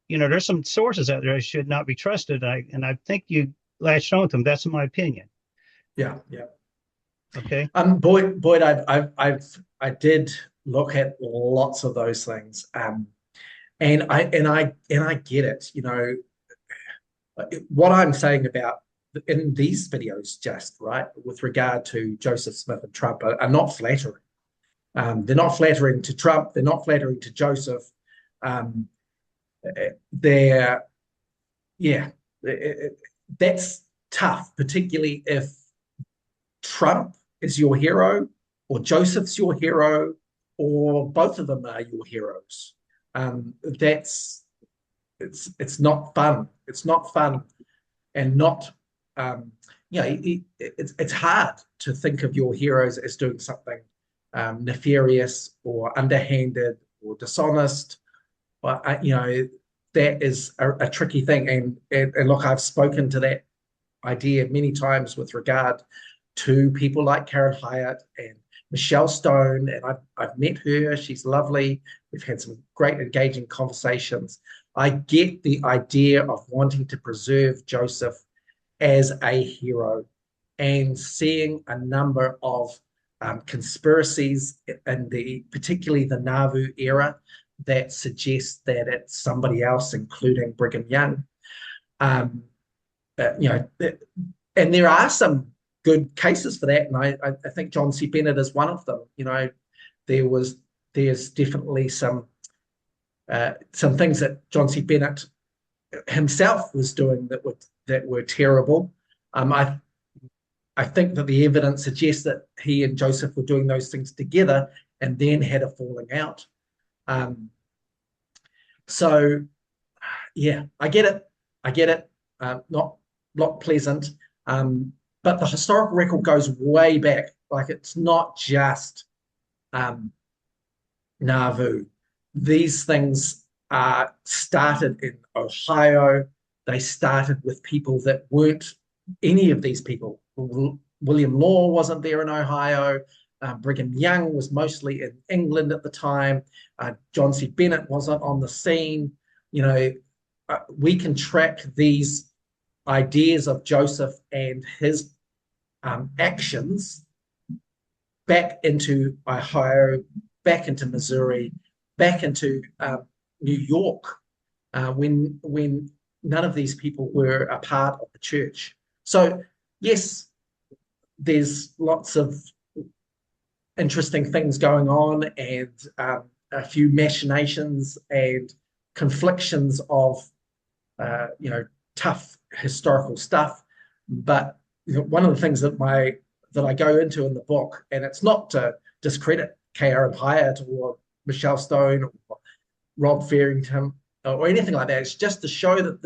There's some sources out there that should not be trusted. And I think you latched on to them. That's my opinion. Yeah. Okay. Boyd, I did look at lots of those things. And I get it. What I'm saying about in these videos, just right with regard to Joseph Smith and Trump, are not flattering. They're not flattering to Trump. They're not flattering to Joseph. That's tough, particularly if Trump is your hero, or Joseph's your hero, or both of them are your heroes. It's not fun. It's not fun, and not it's hard to think of your heroes as doing something nefarious or underhanded or dishonest. But that is a tricky thing. And look, I've spoken to that idea many times with regard to people like Karen Hyatt and Michelle Stone, and I've met her. She's lovely. We've had some great engaging conversations. I get the idea of wanting to preserve Joseph as a hero and seeing a number of conspiracies in particularly the Nauvoo era that suggest that it's somebody else, including Brigham Young. And there are some good cases for that, and I think John C. Bennett is one of them. There's definitely some things that John C. Bennett himself was doing that were terrible. I think that the evidence suggests that he and Joseph were doing those things together and then had a falling out. So, yeah, I get it. Not pleasant. But the historical record goes way back. Like, it's not just Nauvoo. These things started in Ohio. They started with people that weren't any of these people. William Law wasn't there in Ohio. Brigham Young was mostly in England at the time. John C. Bennett wasn't on the scene. We can track these ideas of Joseph and his actions back into Ohio, back into Missouri, back into New York, when none of these people were a part of the church. So, yes, there's lots of interesting things going on, and a few machinations and conflictions of tough historical stuff. But one of the things that I go into in the book, and it's not to discredit Karen Hyatt or Michelle Stone or Rob Farrington or anything like that. It's just to show that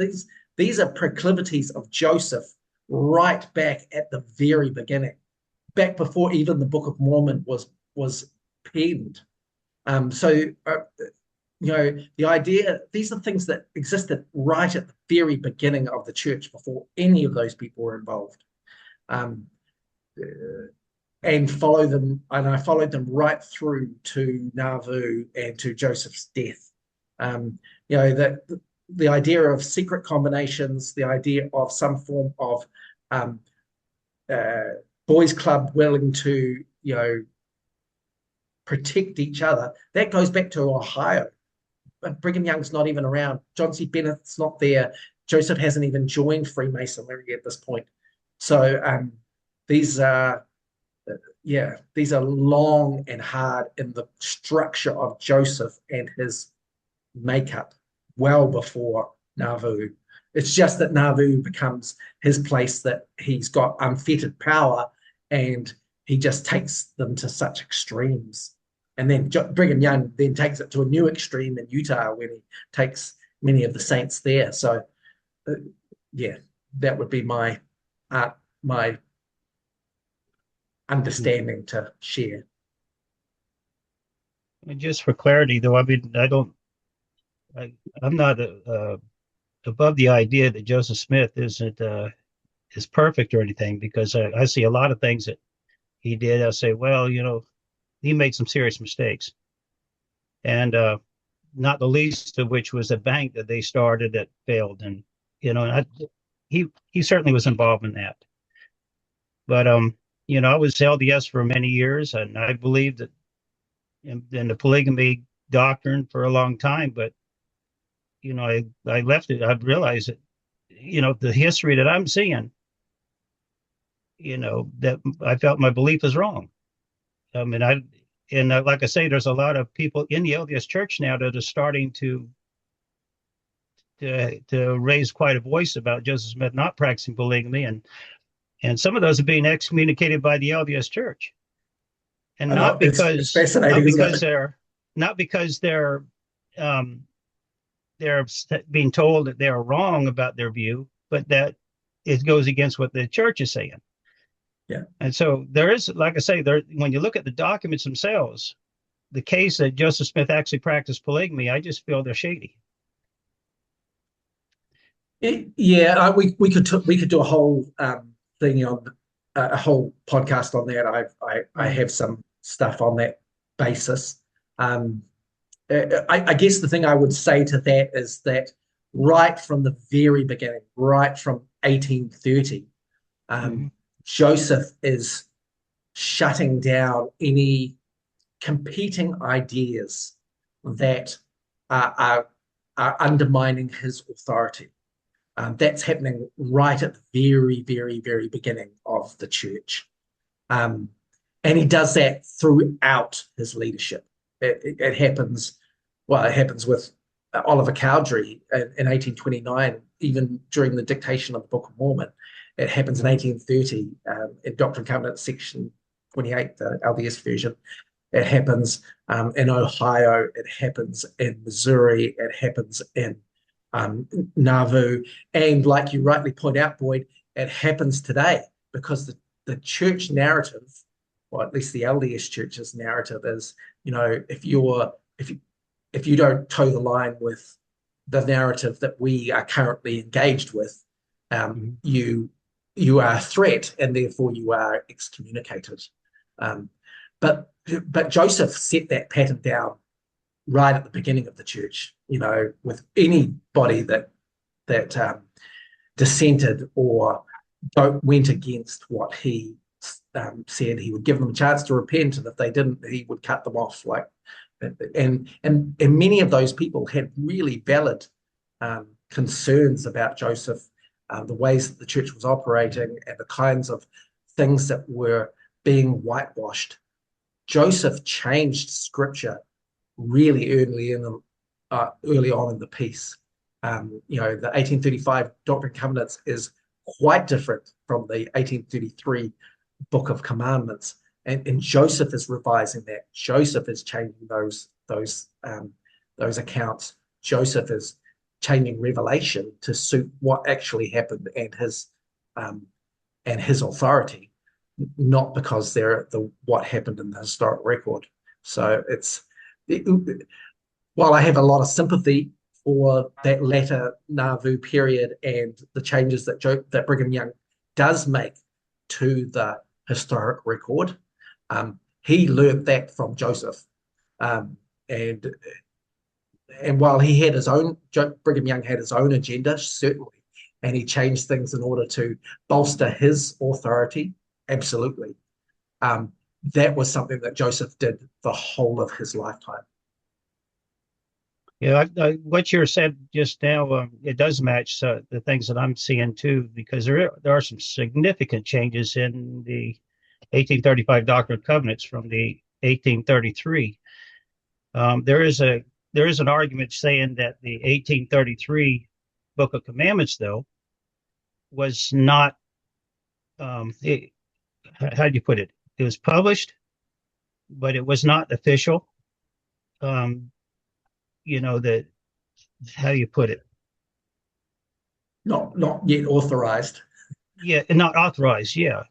these are proclivities of Joseph right back at the very beginning, back before even the Book of Mormon was penned. The idea, these are things that existed right at the very beginning of the church before any of those people were involved. And I followed them right through to Nauvoo and to Joseph's death. That the idea of secret combinations, the idea of some form of boys' club willing to protect each other, that goes back to Ohio. Brigham Young's not even around. John C. Bennett's not there. Joseph hasn't even joined Freemasonry at this point. So these are long and hard in the structure of Joseph and his makeup well before Nauvoo. It's just that Nauvoo becomes his place that he's got unfettered power, and he just takes them to such extremes. And then Brigham Young then takes it to a new extreme in Utah, when he takes many of the saints there. So, that would be my understanding to share. And just for clarity, though, I mean, I'm not above the idea that Joseph Smith is perfect or anything, because I see a lot of things that he did. I say, well, he made some serious mistakes, and not the least of which was a bank that they started that failed, and he certainly was involved in that. But I was LDS for many years, and I believed that in the polygamy doctrine for a long time. But I left it. I've realized that the history that I'm seeing, that I felt my belief is wrong. I mean, like I say, there's a lot of people in the LDS Church now that are starting to raise quite a voice about Joseph Smith not practicing polygamy, and some of those are being excommunicated by the LDS Church, and not because they're being told that they're wrong about their view, but that it goes against what the church is saying. And so there is, like I say, there when you look at the documents themselves, the case that Joseph Smith actually practiced polygamy, I just feel they're shady. We could do a whole thing on a whole podcast on that. I have some stuff on that basis. I guess the thing I would say to that is that right from the very beginning, right from 1830, Joseph is shutting down any competing ideas that are undermining his authority. That's happening right at the very, very, very beginning of the church. And he does that throughout his leadership. It happens, well, it happens with Oliver Cowdery in 1829, even during the dictation of the Book of Mormon. It happens in 1830 in Doctrine and Covenants, section 28, the LDS version. It happens in Ohio. It happens in Missouri. It happens in Nauvoo. And like you rightly point out, Boyd, it happens today because the church narrative, or at least the LDS church's narrative, is, if you don't toe the line with the narrative that we are currently engaged with, you are a threat, and therefore you are excommunicated. But Joseph set that pattern down right at the beginning of the church. With anybody that dissented or went against what he said, he would give them a chance to repent, and if they didn't, he would cut them off. And many of those people had really valid concerns about Joseph, the ways that the church was operating, and the kinds of things that were being whitewashed. Joseph changed scripture really early on in the piece. The 1835 Doctrine and Covenants is quite different from the 1833 Book of Commandments, and Joseph is revising that. Joseph is changing those accounts. Joseph is changing Revelation to suit what actually happened and his authority, not because they're what happened in the historic record. So while I have a lot of sympathy for that latter Nauvoo period and the changes that Brigham Young does make to the historic record, he learned that from Joseph, and while he had his own, Brigham Young had his own agenda, certainly, and he changed things in order to bolster his authority, absolutely. That was something that Joseph did the whole of his lifetime. Yeah, what you said just now, it does match the things that I'm seeing too, because there are some significant changes in the 1835 Doctrine and Covenants from the 1833. There is an argument saying that the 1833 Book of Commandments, though, was not, how do you put it? It was published, but it was not official. That, how do you put it? Not yet authorized. Yeah, not authorized. Yeah.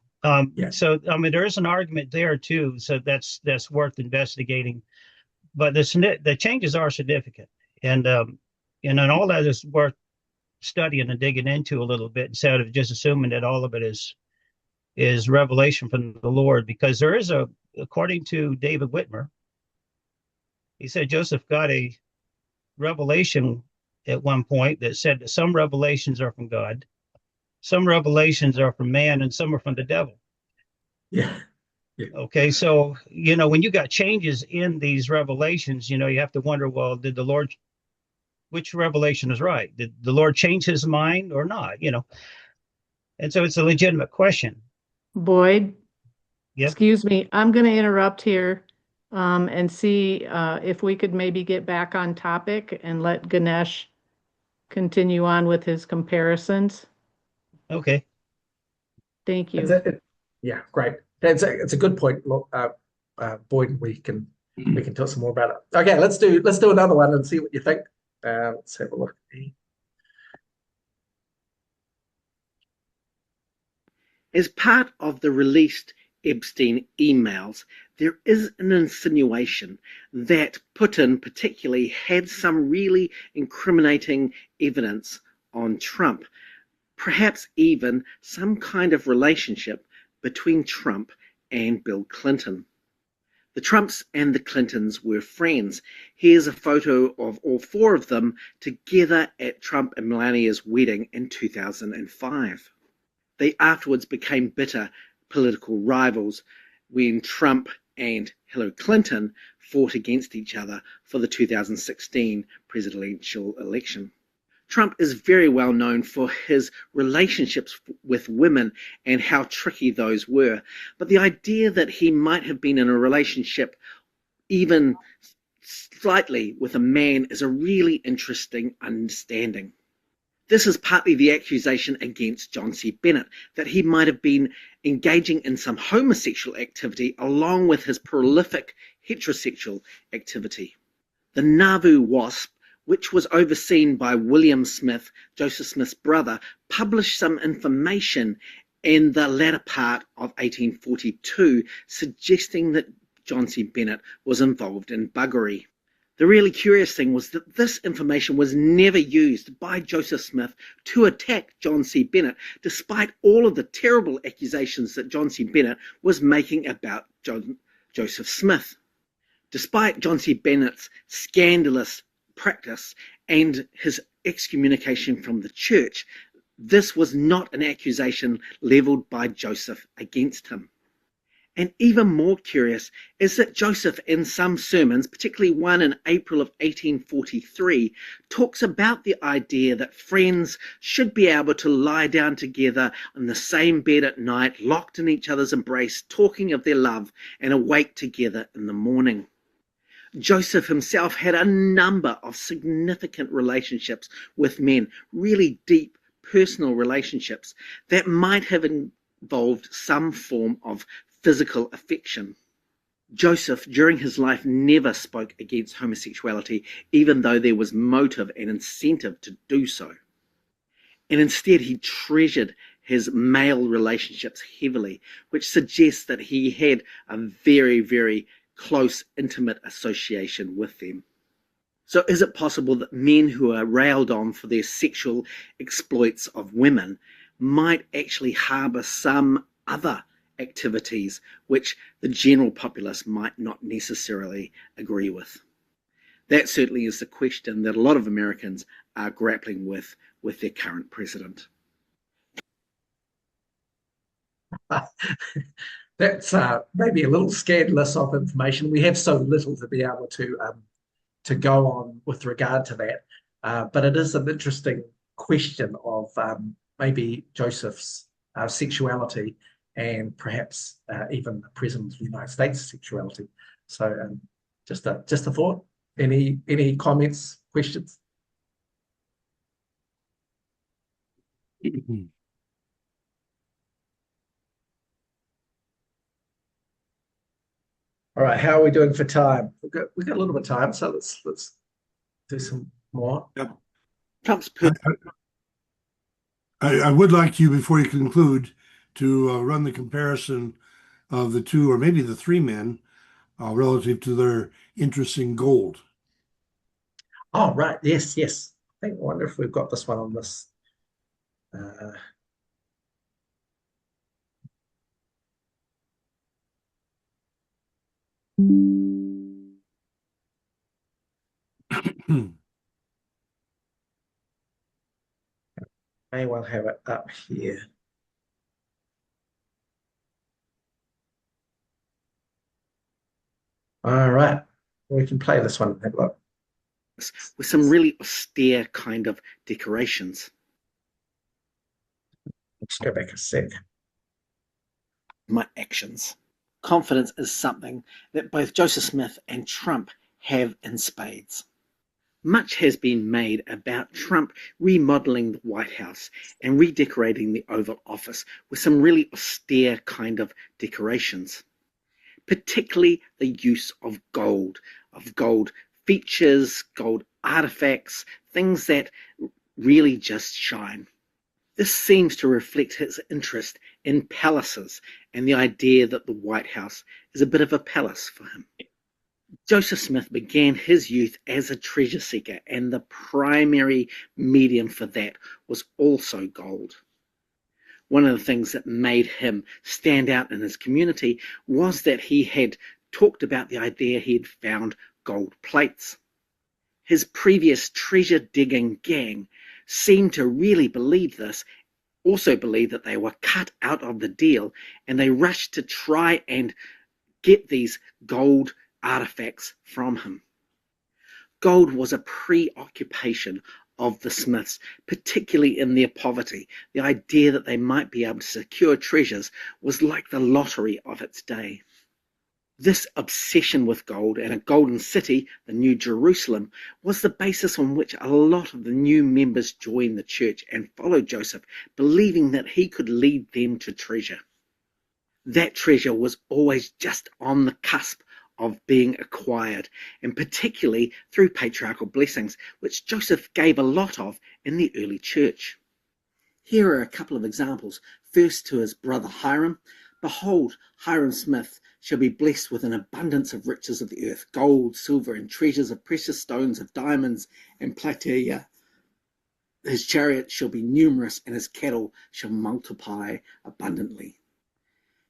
Yeah. So there is an argument there too. So that's worth investigating. But the changes are significant, and then all that is worth studying and digging into a little bit instead of just assuming that all of it is revelation from the Lord, because there is according to David Whitmer, he said Joseph got a revelation at one point that said that some revelations are from God, some revelations are from man, and some are from the devil. Yeah. Okay, so when you got changes in these revelations, you have to wonder, well, did the Lord, which revelation is right? Did the Lord change his mind or not? And so it's a legitimate question. Boyd, Yep. excuse me, I'm going to interrupt here and see if we could maybe get back on topic and let Ganesh continue on with his comparisons. Okay. Thank you. Yeah, great. It's a good point. Look, Boyd, we can talk some more about it. Okay, let's do another one and see what you think. Let's have a look. As part of the released Epstein emails, there is an insinuation that Putin particularly had some really incriminating evidence on Trump, perhaps even some kind of relationship between Trump and Bill Clinton. The Trumps and the Clintons were friends. Here's a photo of all four of them together at Trump and Melania's wedding in 2005. They afterwards became bitter political rivals when Trump and Hillary Clinton fought against each other for the 2016 presidential election. Trump is very well known for his relationships with women and how tricky those were. But the idea that he might have been in a relationship even slightly with a man is a really interesting understanding. This is partly the accusation against John C. Bennett, that he might have been engaging in some homosexual activity along with his prolific heterosexual activity. The Nauvoo Wasp, which was overseen by William Smith, Joseph Smith's brother, published some information in the latter part of 1842 suggesting that John C. Bennett was involved in buggery. The really curious thing was that this information was never used by Joseph Smith to attack John C. Bennett, despite all of the terrible accusations that John C. Bennett was making about Joseph Smith. Despite John C. Bennett's scandalous practice and his excommunication from the church, this was not an accusation leveled by Joseph against him. And even more curious is that Joseph, in some sermons, particularly one in April of 1843, talks about the idea that friends should be able to lie down together in the same bed at night, locked in each other's embrace, talking of their love, and awake together in the morning. Joseph himself had a number of significant relationships with men, really deep personal relationships that might have involved some form of physical affection. Joseph, during his life, never spoke against homosexuality, even though there was motive and incentive to do so. And instead, he treasured his male relationships heavily, which suggests that he had a very, very close, intimate association with them. So is it possible that men who are railed on for their sexual exploits of women might actually harbour some other activities which the general populace might not necessarily agree with? That certainly is the question that a lot of Americans are grappling with their current president. That's maybe a little scandalous of information. We have so little to be able to go on with regard to that. But it is an interesting question of maybe Joseph's sexuality and perhaps even the President of the United States' sexuality. So just a thought. Any comments, questions? All right, how are we doing for time? We've got a little bit of time, so let's do some more. Yep. Trump's I would like you, before you conclude, to run the comparison of the two or maybe the three men relative to their interest in gold. Oh, right. Yes. I wonder if we've got this one on this. May well have it up here. All right. We can play this one and have a look. with some really austere kind of decorations. Let's go back a sec. My actions. Confidence is something that both Joseph Smith and Trump have in spades. Much has been made about Trump remodeling the White House and redecorating the Oval Office with some really austere kind of decorations, particularly the use of gold features, gold artifacts, things that really just shine. This seems to reflect his interest in palaces and the idea that the White House is a bit of a palace for him. Joseph Smith began his youth as a treasure seeker, and the primary medium for that was also gold. One of the things that made him stand out in his community was that he had talked about the idea he had found gold plates. His previous treasure-digging gang seemed to really believe this, also believed that they were cut out of the deal, and they rushed to try and get these gold artifacts from him. Gold was a preoccupation of the Smiths, particularly in their poverty. The idea that they might be able to secure treasures was like the lottery of its day. This obsession with gold and a golden city, the New Jerusalem, was the basis on which a lot of the new members joined the church and followed Joseph, believing that he could lead them to treasure. That treasure was always just on the cusp of being acquired, and particularly through patriarchal blessings, which Joseph gave a lot of in the early church. Here are a couple of examples. First, to his brother Hiram. Behold, Hiram Smith shall be blessed with an abundance of riches of the earth, gold, silver, and treasures of precious stones, of diamonds and platina. His chariots shall be numerous, and his cattle shall multiply abundantly.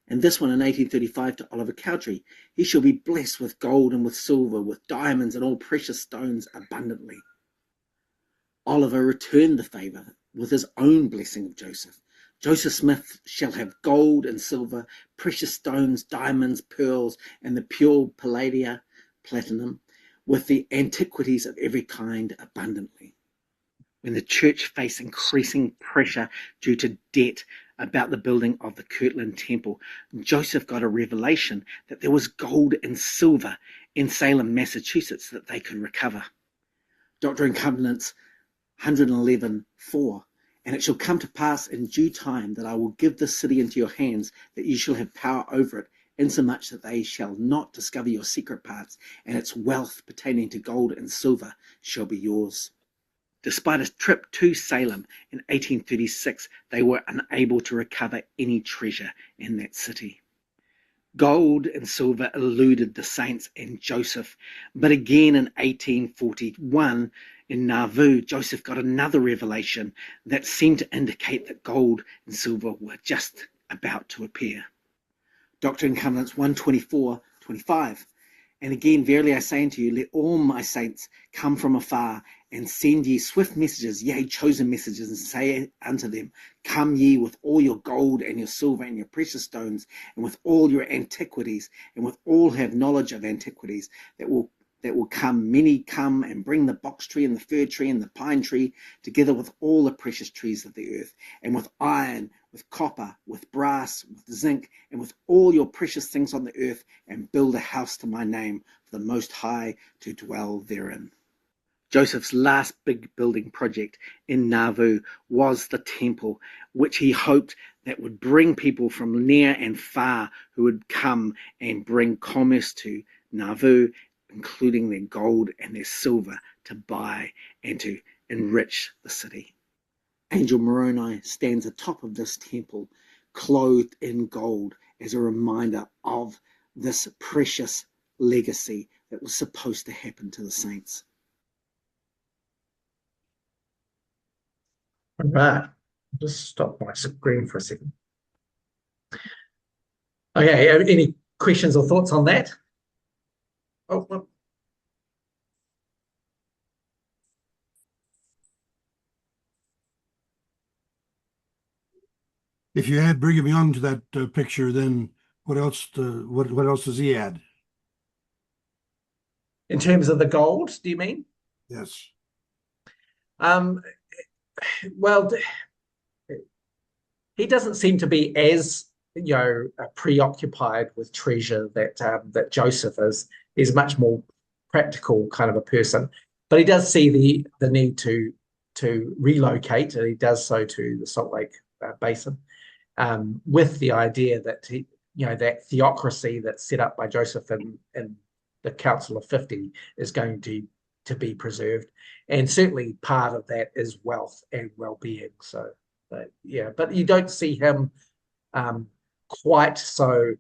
And this one in 1835 to Oliver Cowdery. He shall be blessed with gold and with silver, with diamonds and all precious stones abundantly. Oliver returned the favour with his own blessing of Joseph. Joseph Smith shall have gold and silver, precious stones, diamonds, pearls, and the pure palladium, platinum, with the antiquities of every kind abundantly. When the church faced increasing pressure due to debt about the building of the Kirtland Temple, Joseph got a revelation that there was gold and silver in Salem, Massachusetts that they could recover. Doctrine and Covenants 111:4. And it shall come to pass in due time that I will give this city into your hands, that you shall have power over it, insomuch that they shall not discover your secret parts, and its wealth pertaining to gold and silver shall be yours. Despite a trip to Salem in 1836, they were unable to recover any treasure in that city. Gold and silver eluded the saints and Joseph, but again in 1841 in Nauvoo, Joseph got another revelation that seemed to indicate that gold and silver were just about to appear. Doctrine and Covenants 124:25. And again, verily I say unto you, let all my saints come from afar, and send ye swift messages, yea, chosen messages, and say unto them, come ye with all your gold and your silver and your precious stones, and with all your antiquities, and with all who have knowledge of antiquities, that will come, many come and bring the box tree and the fir tree and the pine tree, together with all the precious trees of the earth, and with iron, with copper, with brass, with zinc, and with all your precious things on the earth, and build a house to my name, for the Most High to dwell therein. Joseph's last big building project in Nauvoo was the temple, which he hoped that would bring people from near and far who would come and bring commerce to Nauvoo, including their gold and their silver, to buy and to enrich the city. Angel Moroni stands atop of this temple, clothed in gold, as a reminder of this precious legacy that was supposed to happen to the saints. All right, just stop my screen for a second. Okay, any questions or thoughts on that? Oh, well. If you add Brigham Young to that picture, then what else does he add? In terms of the gold, do you mean? Yes. Well, he doesn't seem to be as preoccupied with treasure that Joseph is. He's a much more practical kind of a person, but he does see the need to relocate, and he does so to the Salt Lake Basin, with the idea that that theocracy that's set up by Joseph in the Council of 50 is going to be preserved, and certainly part of that is wealth and well-being. So Yeah, but you don't see him quite so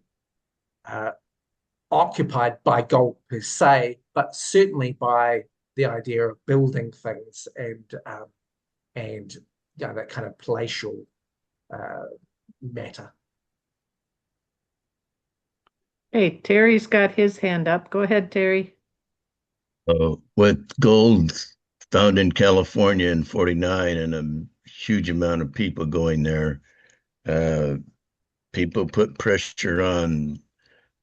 occupied by gold per se, but certainly by the idea of building things and that kind of palatial matter. Hey, Terry's got his hand up. Go ahead, Terry. With gold found in California in 49 and a huge amount of people going there, uh, people put pressure on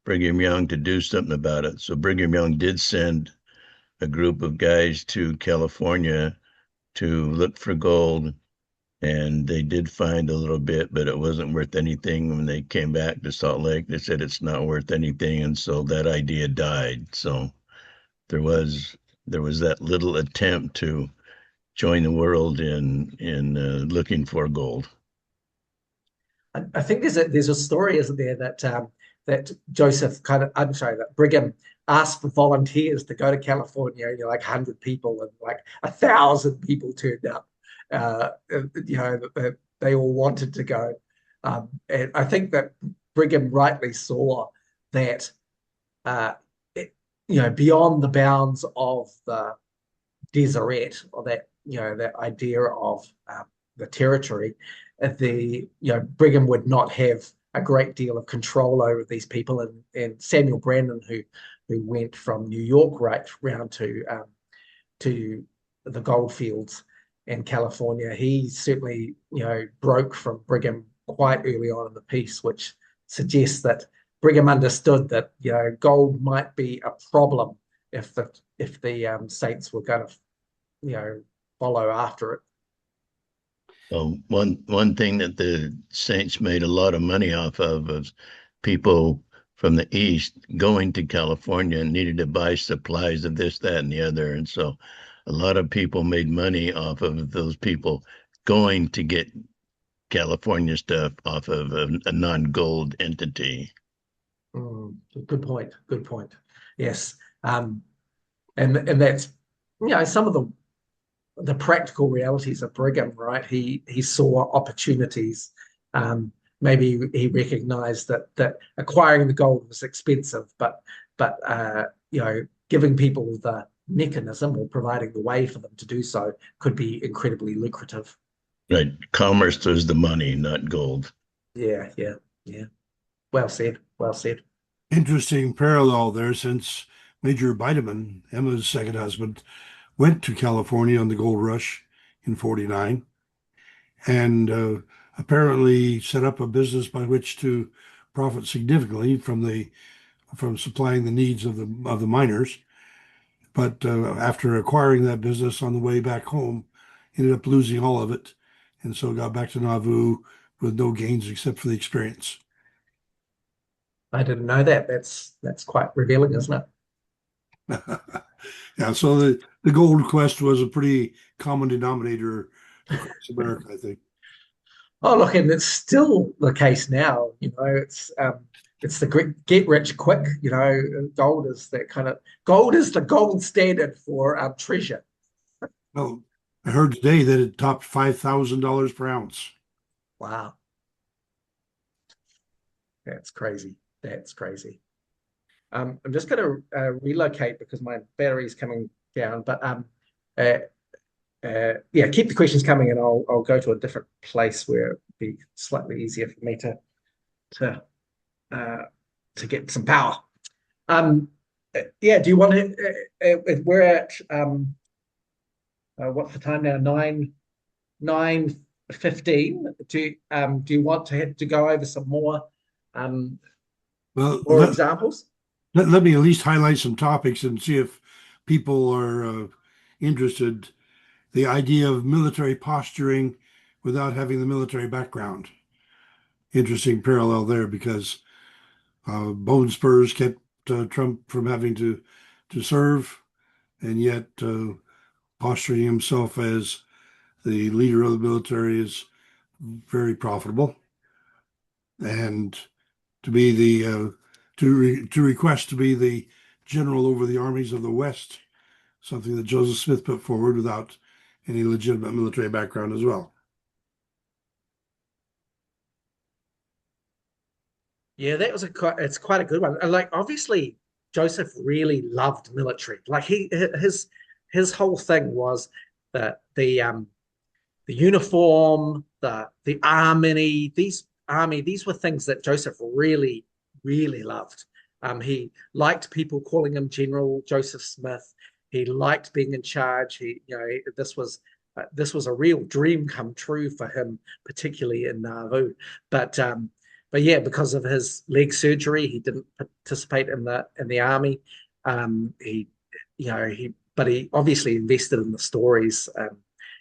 Brigham Young to do something about it. So Brigham Young did send a group of guys to California to look for gold, and they did find a little bit, but it wasn't worth anything. When they came back to Salt Lake, they said it's not worth anything, and so that idea died. So there was that little attempt to join the world in looking for gold. I think there's a story, isn't there, that Joseph I'm sorry, that Brigham asked for volunteers to go to California, like 100 people, and like 1,000 people turned up. They all wanted to go. And I think that Brigham rightly saw that, beyond the bounds of the Deseret, or that idea of the territory, Brigham would not have a great deal of control over these people, and Samuel Brandon, who went from New York right round to the gold fields in California, he certainly broke from Brigham quite early on in the piece, which suggests that Brigham understood that gold might be a problem if the saints were going to follow after it. One thing that the Saints made a lot of money off of was people from the East going to California and needed to buy supplies of this, that, and the other. And so a lot of people made money off of those people going to get California stuff off of a non-gold entity. Good point. Good point. Yes. And that's, some of the practical realities of Brigham, right? He saw opportunities. Maybe he recognized that acquiring the gold was expensive, but giving people the mechanism or providing the way for them to do so could be incredibly lucrative. Right. Commerce was the money, not gold. Yeah, yeah, yeah. Well said. Well said. Interesting parallel there, since Major Bideman, Emma's second husband, went to California on the gold rush in 49 and apparently set up a business by which to profit significantly from supplying the needs of the miners. But after acquiring that business on the way back home, ended up losing all of it, and so got back to Nauvoo with no gains except for the experience. I didn't know that. That's quite revealing, isn't it? Yeah, so the gold quest was a pretty common denominator across America, I think. Oh, look, and it's still the case now. It's the get rich quick. Gold is the gold standard for treasure. Well, I heard today that it topped $5,000 per ounce. Wow, that's crazy. That's crazy. I'm just going to relocate because my battery's coming down. But yeah, keep the questions coming, and I'll go to a different place where it'd be slightly easier for me to get some power. Yeah, do you want to? We're at what's the time now? 9:15. Do you want to go over some more Well, examples? let me at least highlight some topics and see if people are interested. The idea of military posturing without having the military background. Interesting parallel there, because bone spurs kept Trump from having to serve, and yet posturing himself as the leader of the military is very profitable. And to be the to request to be the general over the armies of the West, something that Joseph Smith put forward without any legitimate military background as well. Yeah, that was it's quite a good one. And like obviously Joseph really loved military. Like his whole thing was that the uniform, the army, these were things that Joseph really, really loved. He liked people calling him General Joseph Smith. He liked being in charge. This was a real dream come true for him, particularly in Nauvoo. But but yeah, because of his leg surgery, he didn't participate in the army. He but he obviously invested in the stories.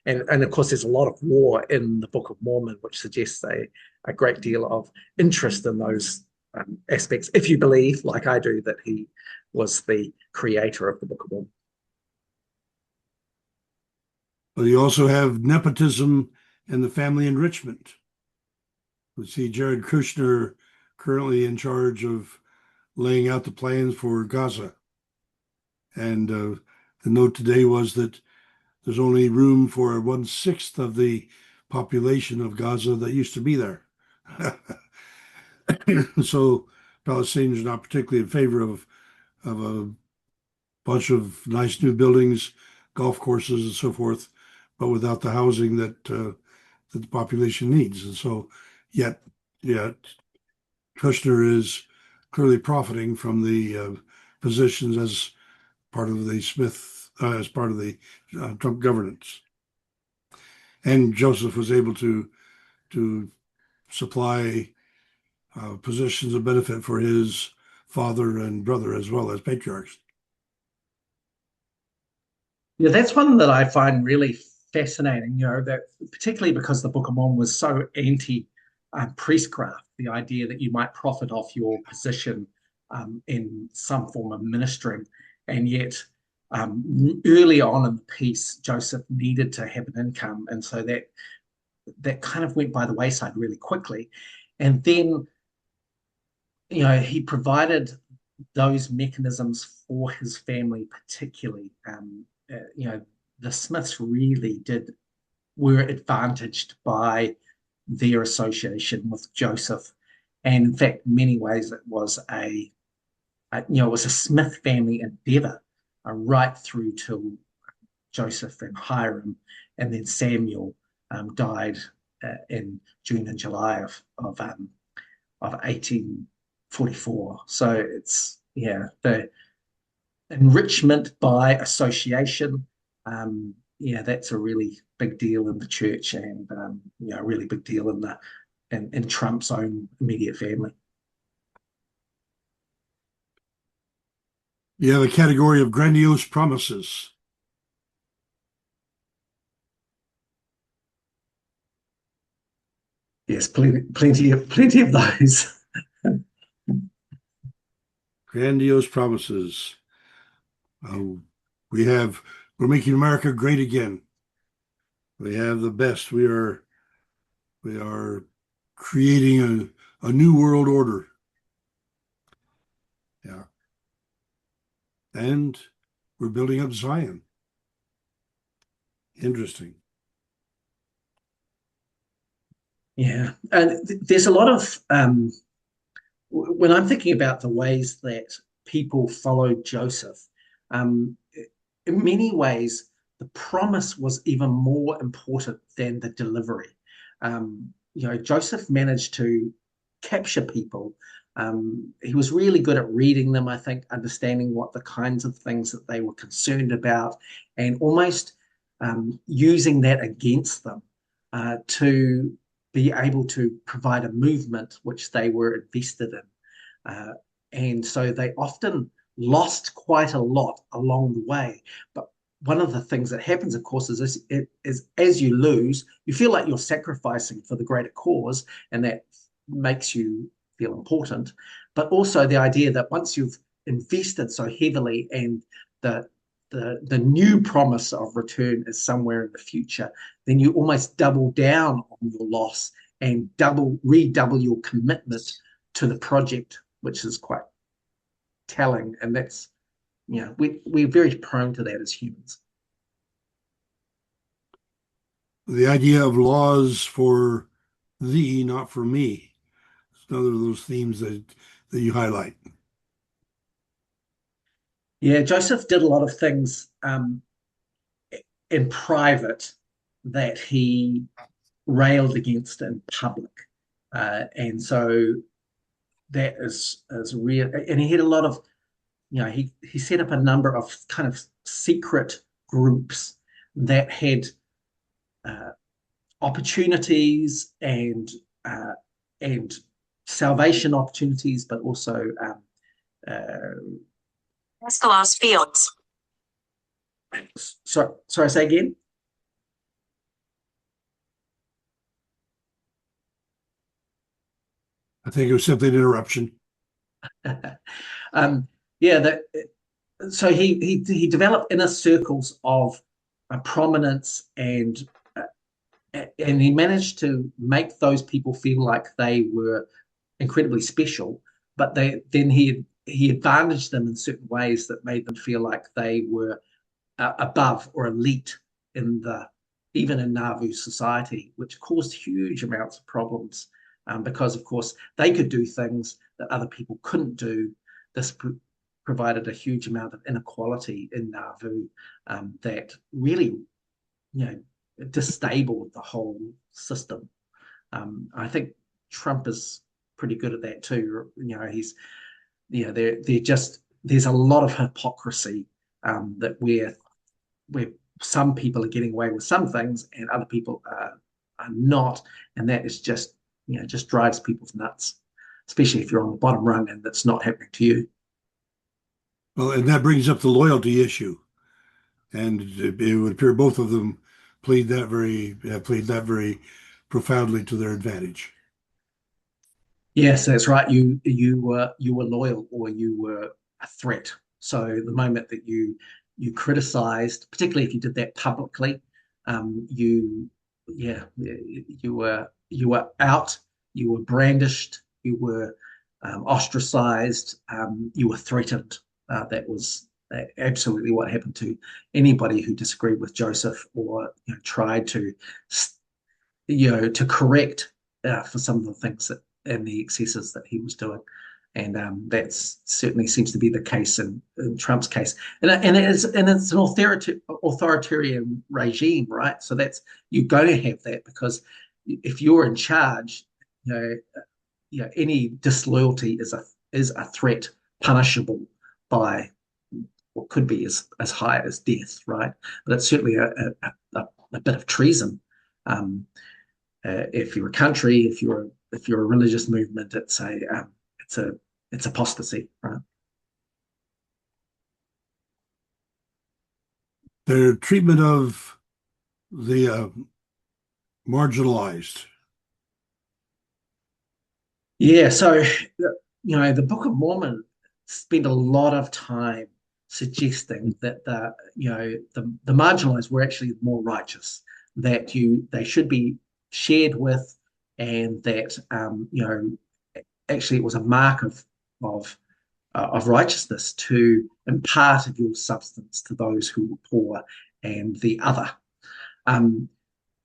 And of course, there's a lot of war in the Book of Mormon, which suggests a great deal of interest in those aspects, if you believe, like I do, that he was the creator of the Book of Mormon. But you also have nepotism and the family enrichment. We see Jared Kushner currently in charge of laying out the plans for Gaza. And the note today was that there's only room for 1/6 of the population of Gaza that used to be there. So Palestinians are not particularly in favor of a bunch of nice new buildings, golf courses, and so forth, but without the housing that the population needs. And so, yet Kushner is clearly profiting from the positions as part of the as part of the Trump governance. And Joseph was able to supply positions of benefit for his father and brother as well as patriarchs. Yeah, that's one that I find really fascinating, that particularly because the Book of Mormon was so anti priestcraft, the idea that you might profit off your position in some form of ministering. And yet, early on in the piece, Joseph needed to have an income. And so that kind of went by the wayside really quickly. And then, he provided those mechanisms for his family, particularly. The Smiths really were advantaged by their association with Joseph, and in fact, in many ways, it was it was a Smith family endeavor right through till Joseph and Hiram, and then Samuel died in June and July of 1844. So it's the enrichment by association. That's a really big deal in the church, and a really big deal in Trump's own immediate family. You have a category of grandiose promises. Yes, plenty of those. Grandiose promises. Uh, we're making America great again. We have the best. We are creating a new world order. Yeah. And we're building up Zion. Interesting. Yeah, and there's a lot of when I'm thinking about the ways that people followed Joseph, um, in many ways, the promise was even more important than the delivery. Joseph managed to capture people. He was really good at reading them, I think, understanding what the kinds of things that they were concerned about, and almost using that against them to be able to provide a movement which they were invested in. And so they often lost quite a lot along the way. But one of the things that happens, of course, is as you lose, you feel like you're sacrificing for the greater cause, and that makes you feel important. But also the idea that once you've invested so heavily and the new promise of return is somewhere in the future, then you almost double down on your loss and redouble your commitment to the project, which is quite telling. And that's, we're very prone to that as humans. The idea of laws for thee, not for me. another of those themes that you highlight. Yeah, Joseph did a lot of things in private that he railed against in public. And so that is real. And he had a lot of, he set up a number of kind of secret groups that had opportunities and salvation opportunities, but also Escalas Fields. Sorry, say again. I think it was simply an interruption. Yeah, so he developed inner circles of prominence, and he managed to make those people feel like they were incredibly special, but then he advantaged them in certain ways that made them feel like they were above or elite even in Nauvoo society, which caused huge amounts of problems because, of course, they could do things that other people couldn't do. This provided a huge amount of inequality in Nauvoo that really, disabled the whole system. I think Trump is pretty good at that too. There's a lot of hypocrisy that where some people are getting away with some things and other people are not, and that is just drives people nuts, especially if you're on the bottom rung and that's not happening to you. Well, and that brings up the loyalty issue, and it would appear both of them played that very profoundly to their advantage. Yes, that's right. You were loyal or you were a threat. So the moment that you criticized, particularly if you did that publicly, you were out, you were brandished, you were ostracized, you were threatened. That was absolutely what happened to anybody who disagreed with Joseph or tried to correct for some of the things and the excesses that he was doing. And that certainly seems to be the case in Trump's case. And it's an authoritarian regime, right? So you're going to have that because if you're in charge, any disloyalty is a threat punishable by what could be as high as death, right? But it's certainly a bit of treason. If you're a country, if you're a religious movement, it's apostasy, right? Their treatment of the marginalized. Yeah, so the Book of Mormon spent a lot of time suggesting that the marginalized were actually more righteous, that they should be shared with, and that actually it was a mark of righteousness to impart your substance to those who were poor and the other.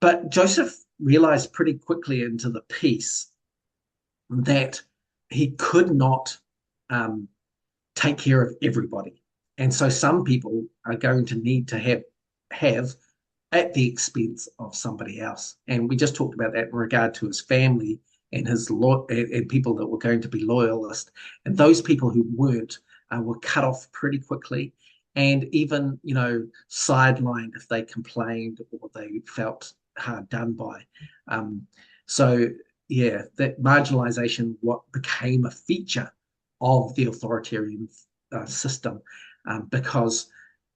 But Joseph realized pretty quickly into the piece that he could not take care of everybody. And so some people are going to need to have at the expense of somebody else. And we just talked about that in regard to his family and and people that were going to be loyalist. And those people who weren't were cut off pretty quickly, and even sidelined if they complained or they felt hard done by. So yeah, that marginalization became a feature of the authoritarian system, because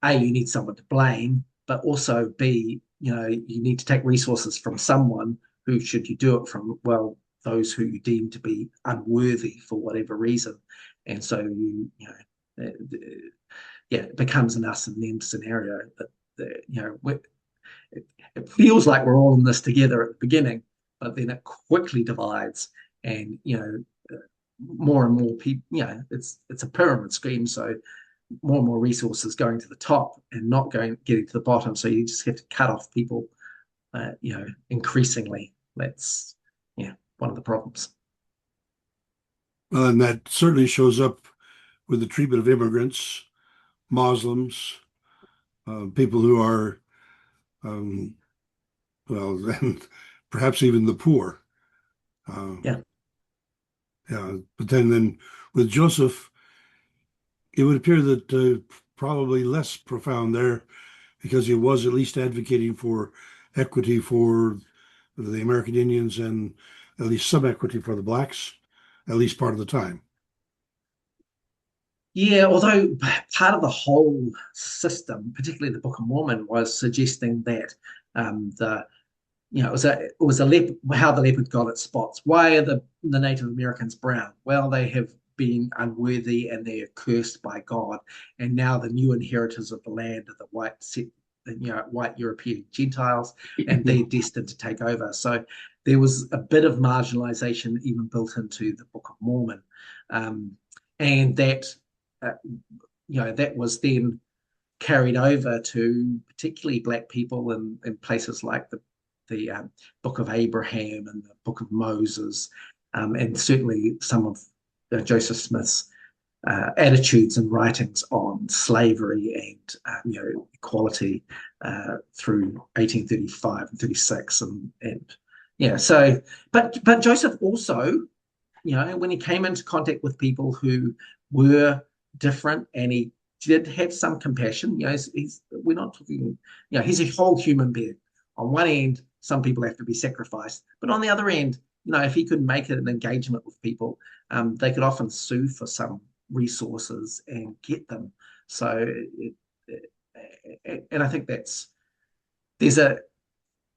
A, you need someone to blame, but also B, you need to take resources from someone. Who should you do it from? Well, those who you deem to be unworthy for whatever reason. And so it becomes an us and them scenario that it feels like we're all in this together at the beginning, but then it quickly divides, and more and more people, it's a pyramid scheme, so more and more resources going to the top and not getting to the bottom. So you just have to cut off people, increasingly. That's one of the problems. And that certainly shows up with the treatment of immigrants, Muslims, people who are, um, well, and perhaps even the poor. Yeah. Yeah, but then with Joseph, it would appear that probably less profound there because he was at least advocating for equity for the American Indians and at least some equity for the blacks, at least part of the time. Yeah, although part of the whole system, particularly the Book of Mormon, was suggesting that the it was a leopard, how the leopard got its spots. Why are the Native Americans brown? Well, they have been unworthy and they are cursed by God, and now the new inheritors of the land are the white European Gentiles, and they're destined to take over. So there was a bit of marginalization even built into the Book of Mormon, and that that was then carried over to particularly black people in places like the Book of Abraham and the Book of Moses, and certainly some of Joseph Smith's attitudes and writings on slavery and equality through 1835 and 36 and yeah. So, but Joseph also, when he came into contact with people who were different, and he did have some compassion. We're not talking. He's a whole human being. On one end, some people have to be sacrificed, but on the other end, if he could make it an engagement with people, they could often sue for some resources and get them. So, and I think there's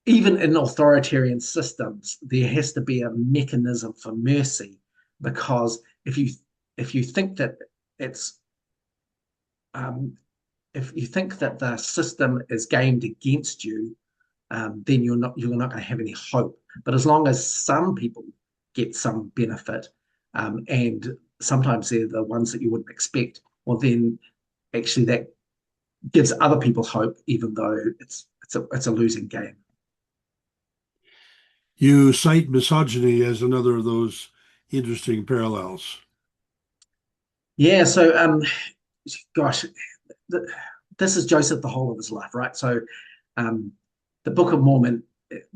even in authoritarian systems, there has to be a mechanism for mercy, because if you think that it's if you think that the system is gamed against you, then you're not going to have any hope. But as long as some people get some benefit, and sometimes they're the ones that you wouldn't expect, well, then actually that gives other people hope, even though it's a losing game. You cite misogyny as another of those interesting parallels. Yeah. So, gosh, this is Joseph the whole of his life, right? So, the Book of Mormon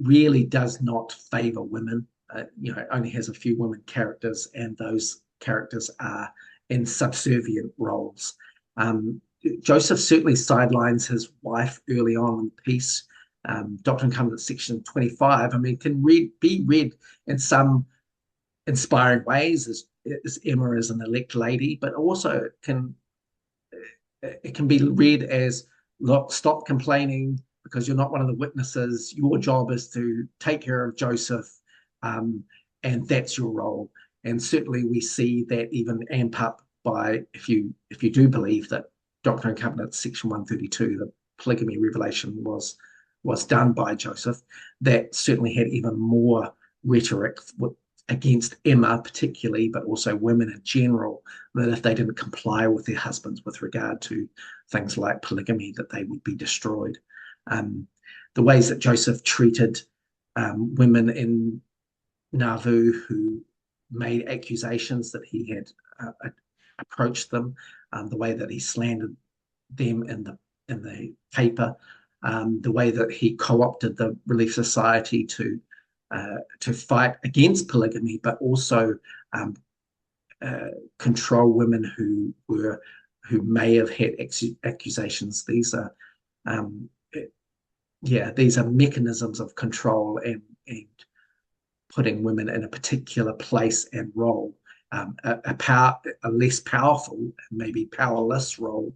really does not favor women. It only has a few women characters, and those characters are in subservient roles. Joseph certainly sidelines his wife early on in the piece. Doctrine and Covenants section 25, I mean, can be read in some inspiring ways as Emma is an elect lady, but also it can be read as, look, stop complaining because you're not one of the witnesses. Your job is to take care of Joseph, and that's your role. And certainly we see that even amp up by, if you do believe that Doctrine and Covenants section 132, the polygamy revelation was done by Joseph, that certainly had even more rhetoric against Emma particularly, but also women in general, that if they didn't comply with their husbands with regard to things like polygamy, that they would be destroyed. The ways that Joseph treated women in Nauvoo who made accusations that he had approached them, the way that he slandered them in the paper, the way that he co-opted the Relief Society to fight against polygamy, but also control women who may have had accusations. These are mechanisms of control and putting women in a particular place and role, a less powerful, maybe powerless role.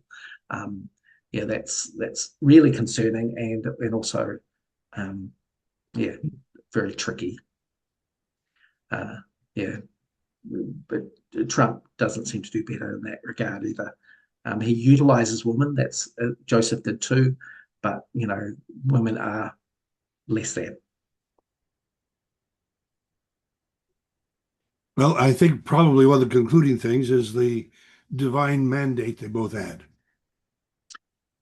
That's really concerning and also very tricky. But Trump doesn't seem to do better in that regard either. He utilizes women. That's Joseph did too, but women are less than. Well, I think probably one of the concluding things is the divine mandate they both had.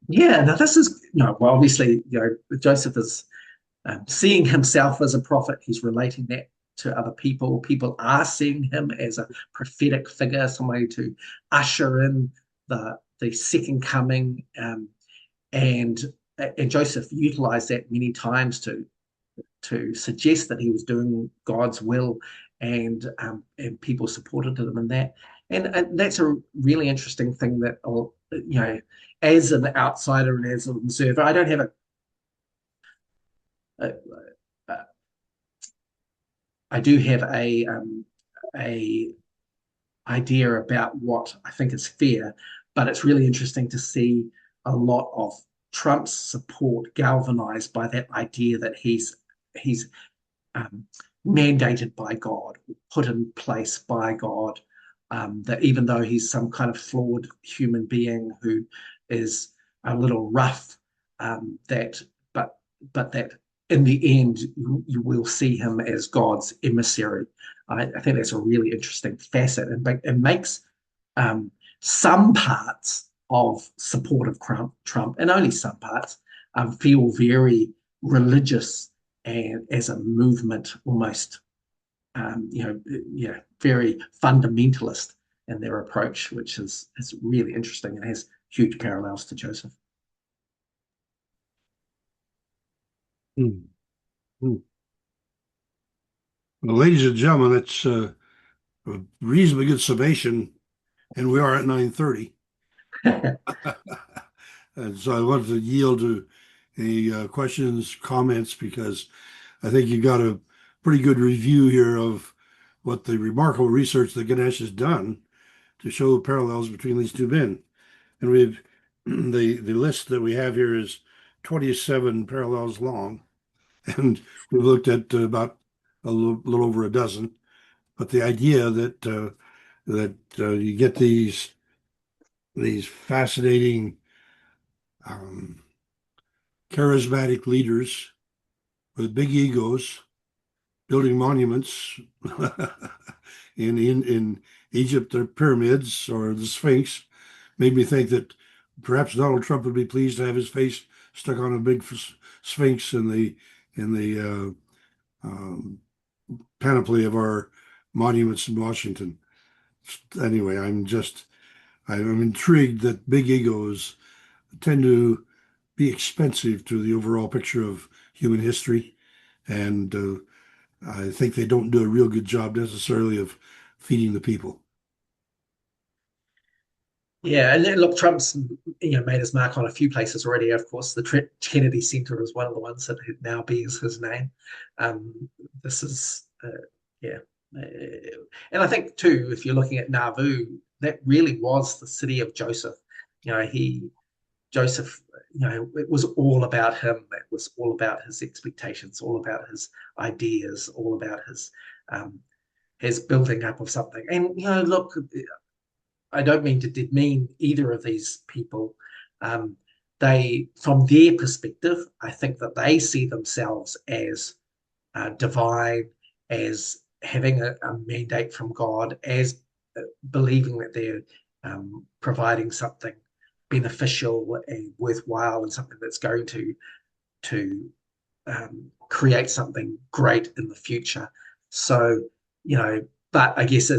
Yeah, now this is well, obviously, Joseph is seeing himself as a prophet. He's relating that to other people. People are seeing him as a prophetic figure, somebody to usher in the second coming, and Joseph utilized that many times to suggest that he was doing God's will, and people supported him in that. And that's a really interesting thing that, as an outsider and as an observer, I don't have a I do have a idea about what I think is fair, but it's really interesting to see a lot of Trump's support galvanized by that idea that he's um, mandated by God, put in place by God, that even though he's some kind of flawed human being who is a little rough, that but that in the end you will see him as God's emissary. I think that's a really interesting facet, and it makes some parts of support of Trump, and only some parts, feel very religious and as a movement almost, very fundamentalist in their approach, which is really interesting and has huge parallels to Joseph. Hmm. Hmm. Well, ladies and gentlemen, that's a reasonably good summation, and we are at 9:30. And so I wanted to yield to any questions, comments, because I think you got a pretty good review here of what the remarkable research that Ganesh has done to show parallels between these two men. And we've the list that we have here is 27 parallels long, and we've looked at about a little over a dozen. But the idea that you get these fascinating, um, charismatic leaders with big egos building monuments in Egypt, the pyramids or the Sphinx, made me think that perhaps Donald Trump would be pleased to have his face stuck on a big Sphinx in the panoply of our monuments in Washington. Anyway, I'm intrigued that big egos tend to be expensive to the overall picture of human history, and I think they don't do a real good job necessarily of feeding the people. Yeah, and then, look, Trump's made his mark on a few places already. Of course, the Kennedy Center is one of the ones that now bears his name. This is yeah, and I think too, if you're looking at Nauvoo, that really was the city of Joseph. Joseph, it was all about him. It was all about his expectations, all about his ideas, all about his building up of something. And look, I don't mean to demean either of these people. They, from their perspective, I think that they see themselves as divine, as having a mandate from God, as believing that they're providing something beneficial and worthwhile, and something that's going to create something great in the future. So, but I guess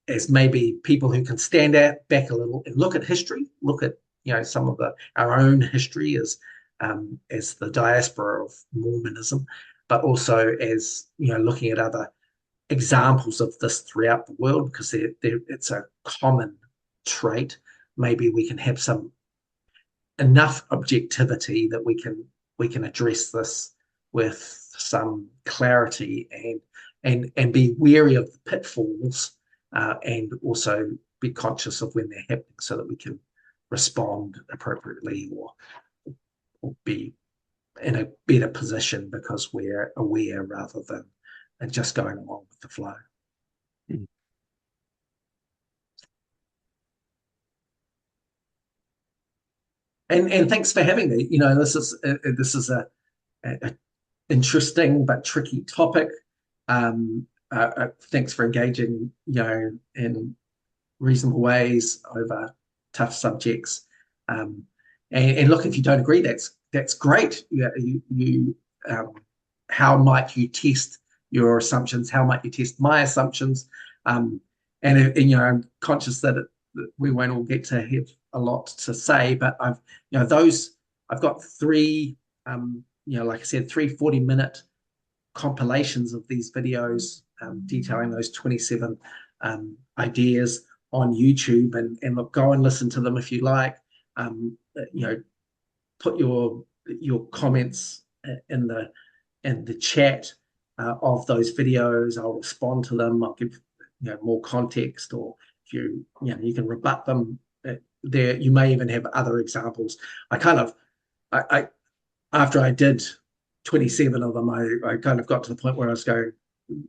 as maybe people who can stand out back a little and look at history, look at some of our own history as the diaspora of Mormonism, but also as looking at other examples of this throughout the world, because it's a common trait. Maybe we can have some enough objectivity that we can address this with some clarity and be wary of the pitfalls, and also be conscious of when they're happening so that we can respond appropriately or be in a better position because we're aware rather than just going along with the flow. And thanks for having me. This is a interesting but tricky topic. Thanks for engaging, in reasonable ways over tough subjects. And look, if you don't agree, that's great. How might you test your assumptions? How might you test my assumptions? And you know, I'm conscious that we won't all get to have a lot to say, but I've got three, you know, like I said, 40-minute compilations of these videos detailing those 27 ideas on YouTube, and look, go and listen to them if you like. You know, put your comments in the chat of those videos. I'll respond to them. I'll give more context, or if you can rebut them. There, you may even have other examples. I after I did 27 of them, I kind of got to the point where I was going,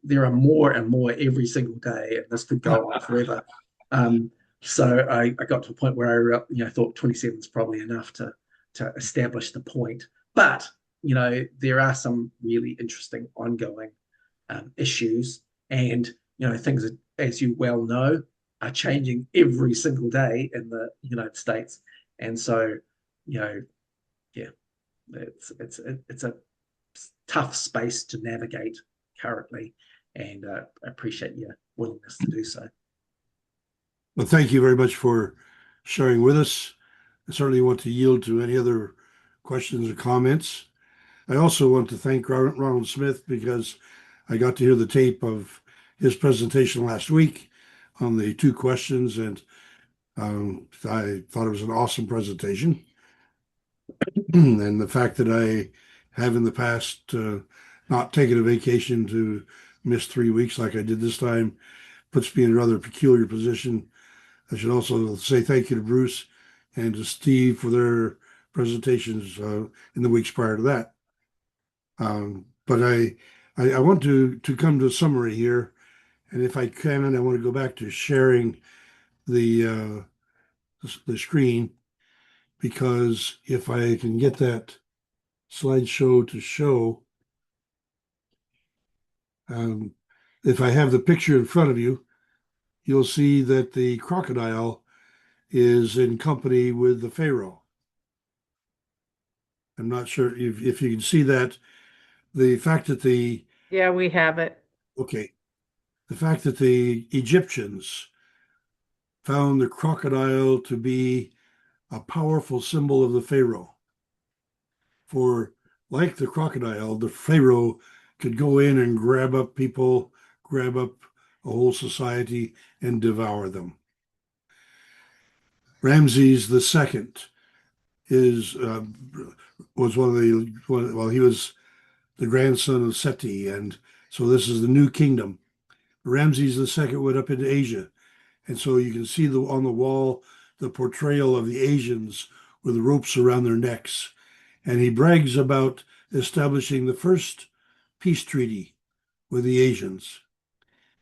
there are more and more every single day, and this could go on forever. So I got to a point where I thought 27 is probably enough to establish the point. But there are some really interesting ongoing issues, and things that, as you well know, are changing every single day in the United States. And so, yeah, it's a tough space to navigate currently, and I appreciate your willingness to do so. Well, thank you very much for sharing with us. I certainly want to yield to any other questions or comments. I also want to thank Ronald Smith, because I got to hear the tape of his presentation last week on the 2 questions, and I thought it was an awesome presentation. And the fact that I have in the past not taken a vacation to miss 3 weeks like I did this time puts me in a rather peculiar position. I should also say thank you to Bruce and to Steve for their presentations in the weeks prior to that. But I want to come to a summary here, and if I can, I want to go back to sharing the screen, because if I can get that slideshow to show, if I have the picture in front of you, you'll see that the crocodile is in company with the pharaoh. I'm not sure if you can see that. The fact that Yeah, we have it. Okay, the fact that the Egyptians found the crocodile to be a powerful symbol of the pharaoh. For like the crocodile, the pharaoh could go in and grab up people, grab up a whole society, and devour them. Ramses II was he was the grandson of Seti, and so this is the new kingdom. Ramses II went up into Asia, and so you can see on the wall the portrayal of the Asians with the ropes around their necks, and he brags about establishing the first peace treaty with the Asians.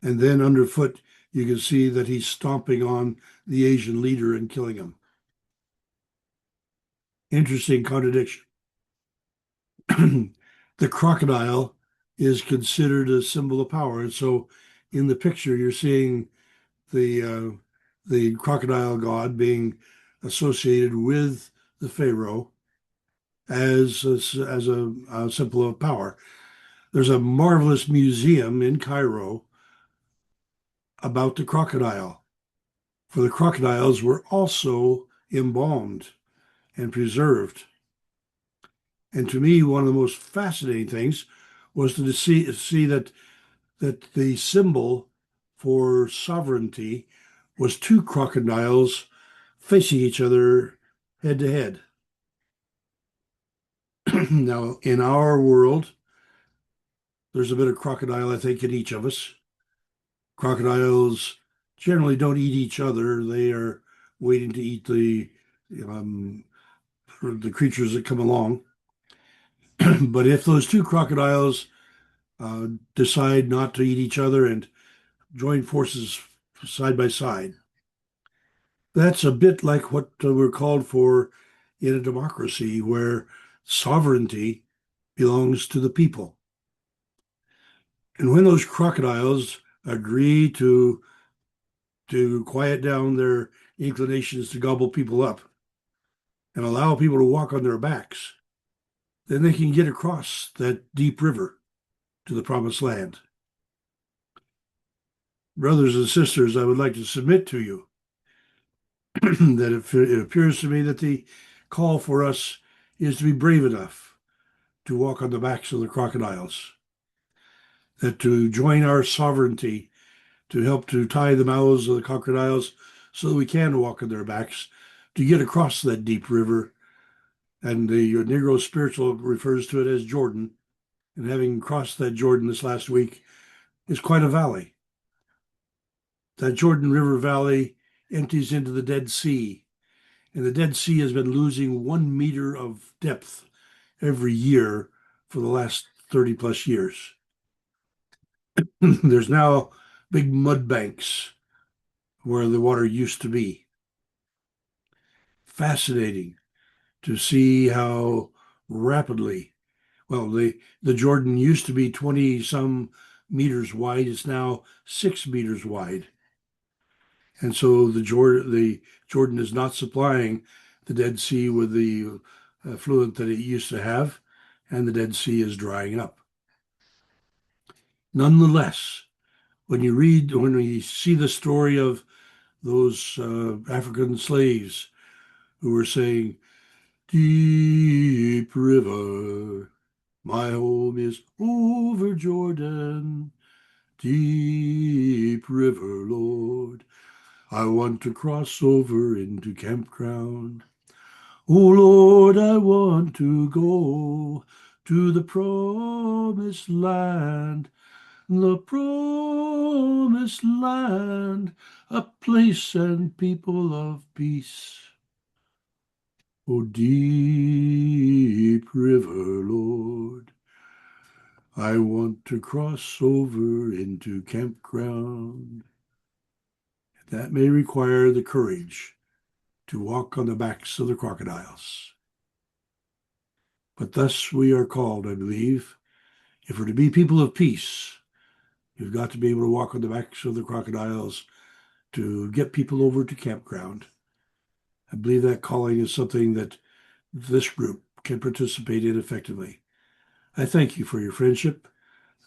And then underfoot, you can see that he's stomping on the Asian leader and killing him. Interesting contradiction. The crocodile is considered a symbol of power. And so in the picture, you're seeing the crocodile god being associated with the pharaoh as a symbol of power. There's a marvelous museum in Cairo about the crocodile, for the crocodiles were also embalmed and preserved. And to me, one of the most fascinating things was to see that the symbol for sovereignty was 2 crocodiles facing each other head to head. Now, in our world, there's a bit of crocodile, I think, in each of us. Crocodiles generally don't eat each other. They are waiting to eat the creatures that come along. But if those 2 crocodiles decide not to eat each other and join forces side by side, that's a bit like what we're called for in a democracy, where sovereignty belongs to the people. And when those crocodiles agree to quiet down their inclinations to gobble people up and allow people to walk on their backs, then they can get across that deep river to the promised land. Brothers and sisters, I would like to submit to you that it appears to me that the call for us is to be brave enough to walk on the backs of the crocodiles, that to join our sovereignty to help to tie the mouths of the crocodiles so that we can walk on their backs to get across that deep river. And the Negro spiritual refers to it as Jordan. And having crossed that Jordan this last week is quite a valley. That Jordan River Valley empties into the Dead Sea, and the Dead Sea has been losing 1 meter of depth every year for the last 30 plus years. There's now big mud banks where the water used to be. Fascinating to see how rapidly, well, the Jordan used to be 20 some meters wide. It's now 6 meters wide. And so the Jordan is not supplying the Dead Sea with the fluid that it used to have, and the Dead Sea is drying up. Nonetheless, when we see the story of those African slaves who were saying, "Deep river, my home is over Jordan. Deep river, Lord, I want to cross over into campground. Oh Lord, I want to go to the promised land, the promised land, a place and people of peace. Oh, deep river, Lord, I want to cross over into campground." That may require the courage to walk on the backs of the crocodiles. But thus we are called, I believe. If we're to be people of peace, you've got to be able to walk on the backs of the crocodiles to get people over to campground. I believe that calling is something that this group can participate in effectively. I thank you for your friendship.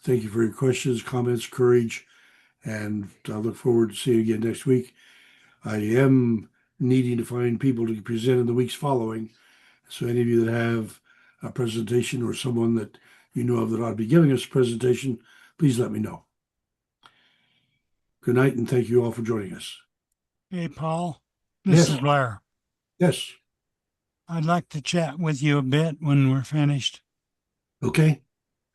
Thank you for your questions, comments, courage, and I look forward to seeing you again next week. I am needing to find people to present in the weeks following. So any of you that have a presentation or someone that you know of that ought to be giving us a presentation, please let me know. Good night, and thank you all for joining us. Hey, Paul, this Yes. is Blair. Yes. I'd like to chat with you a bit when we're finished. Okay.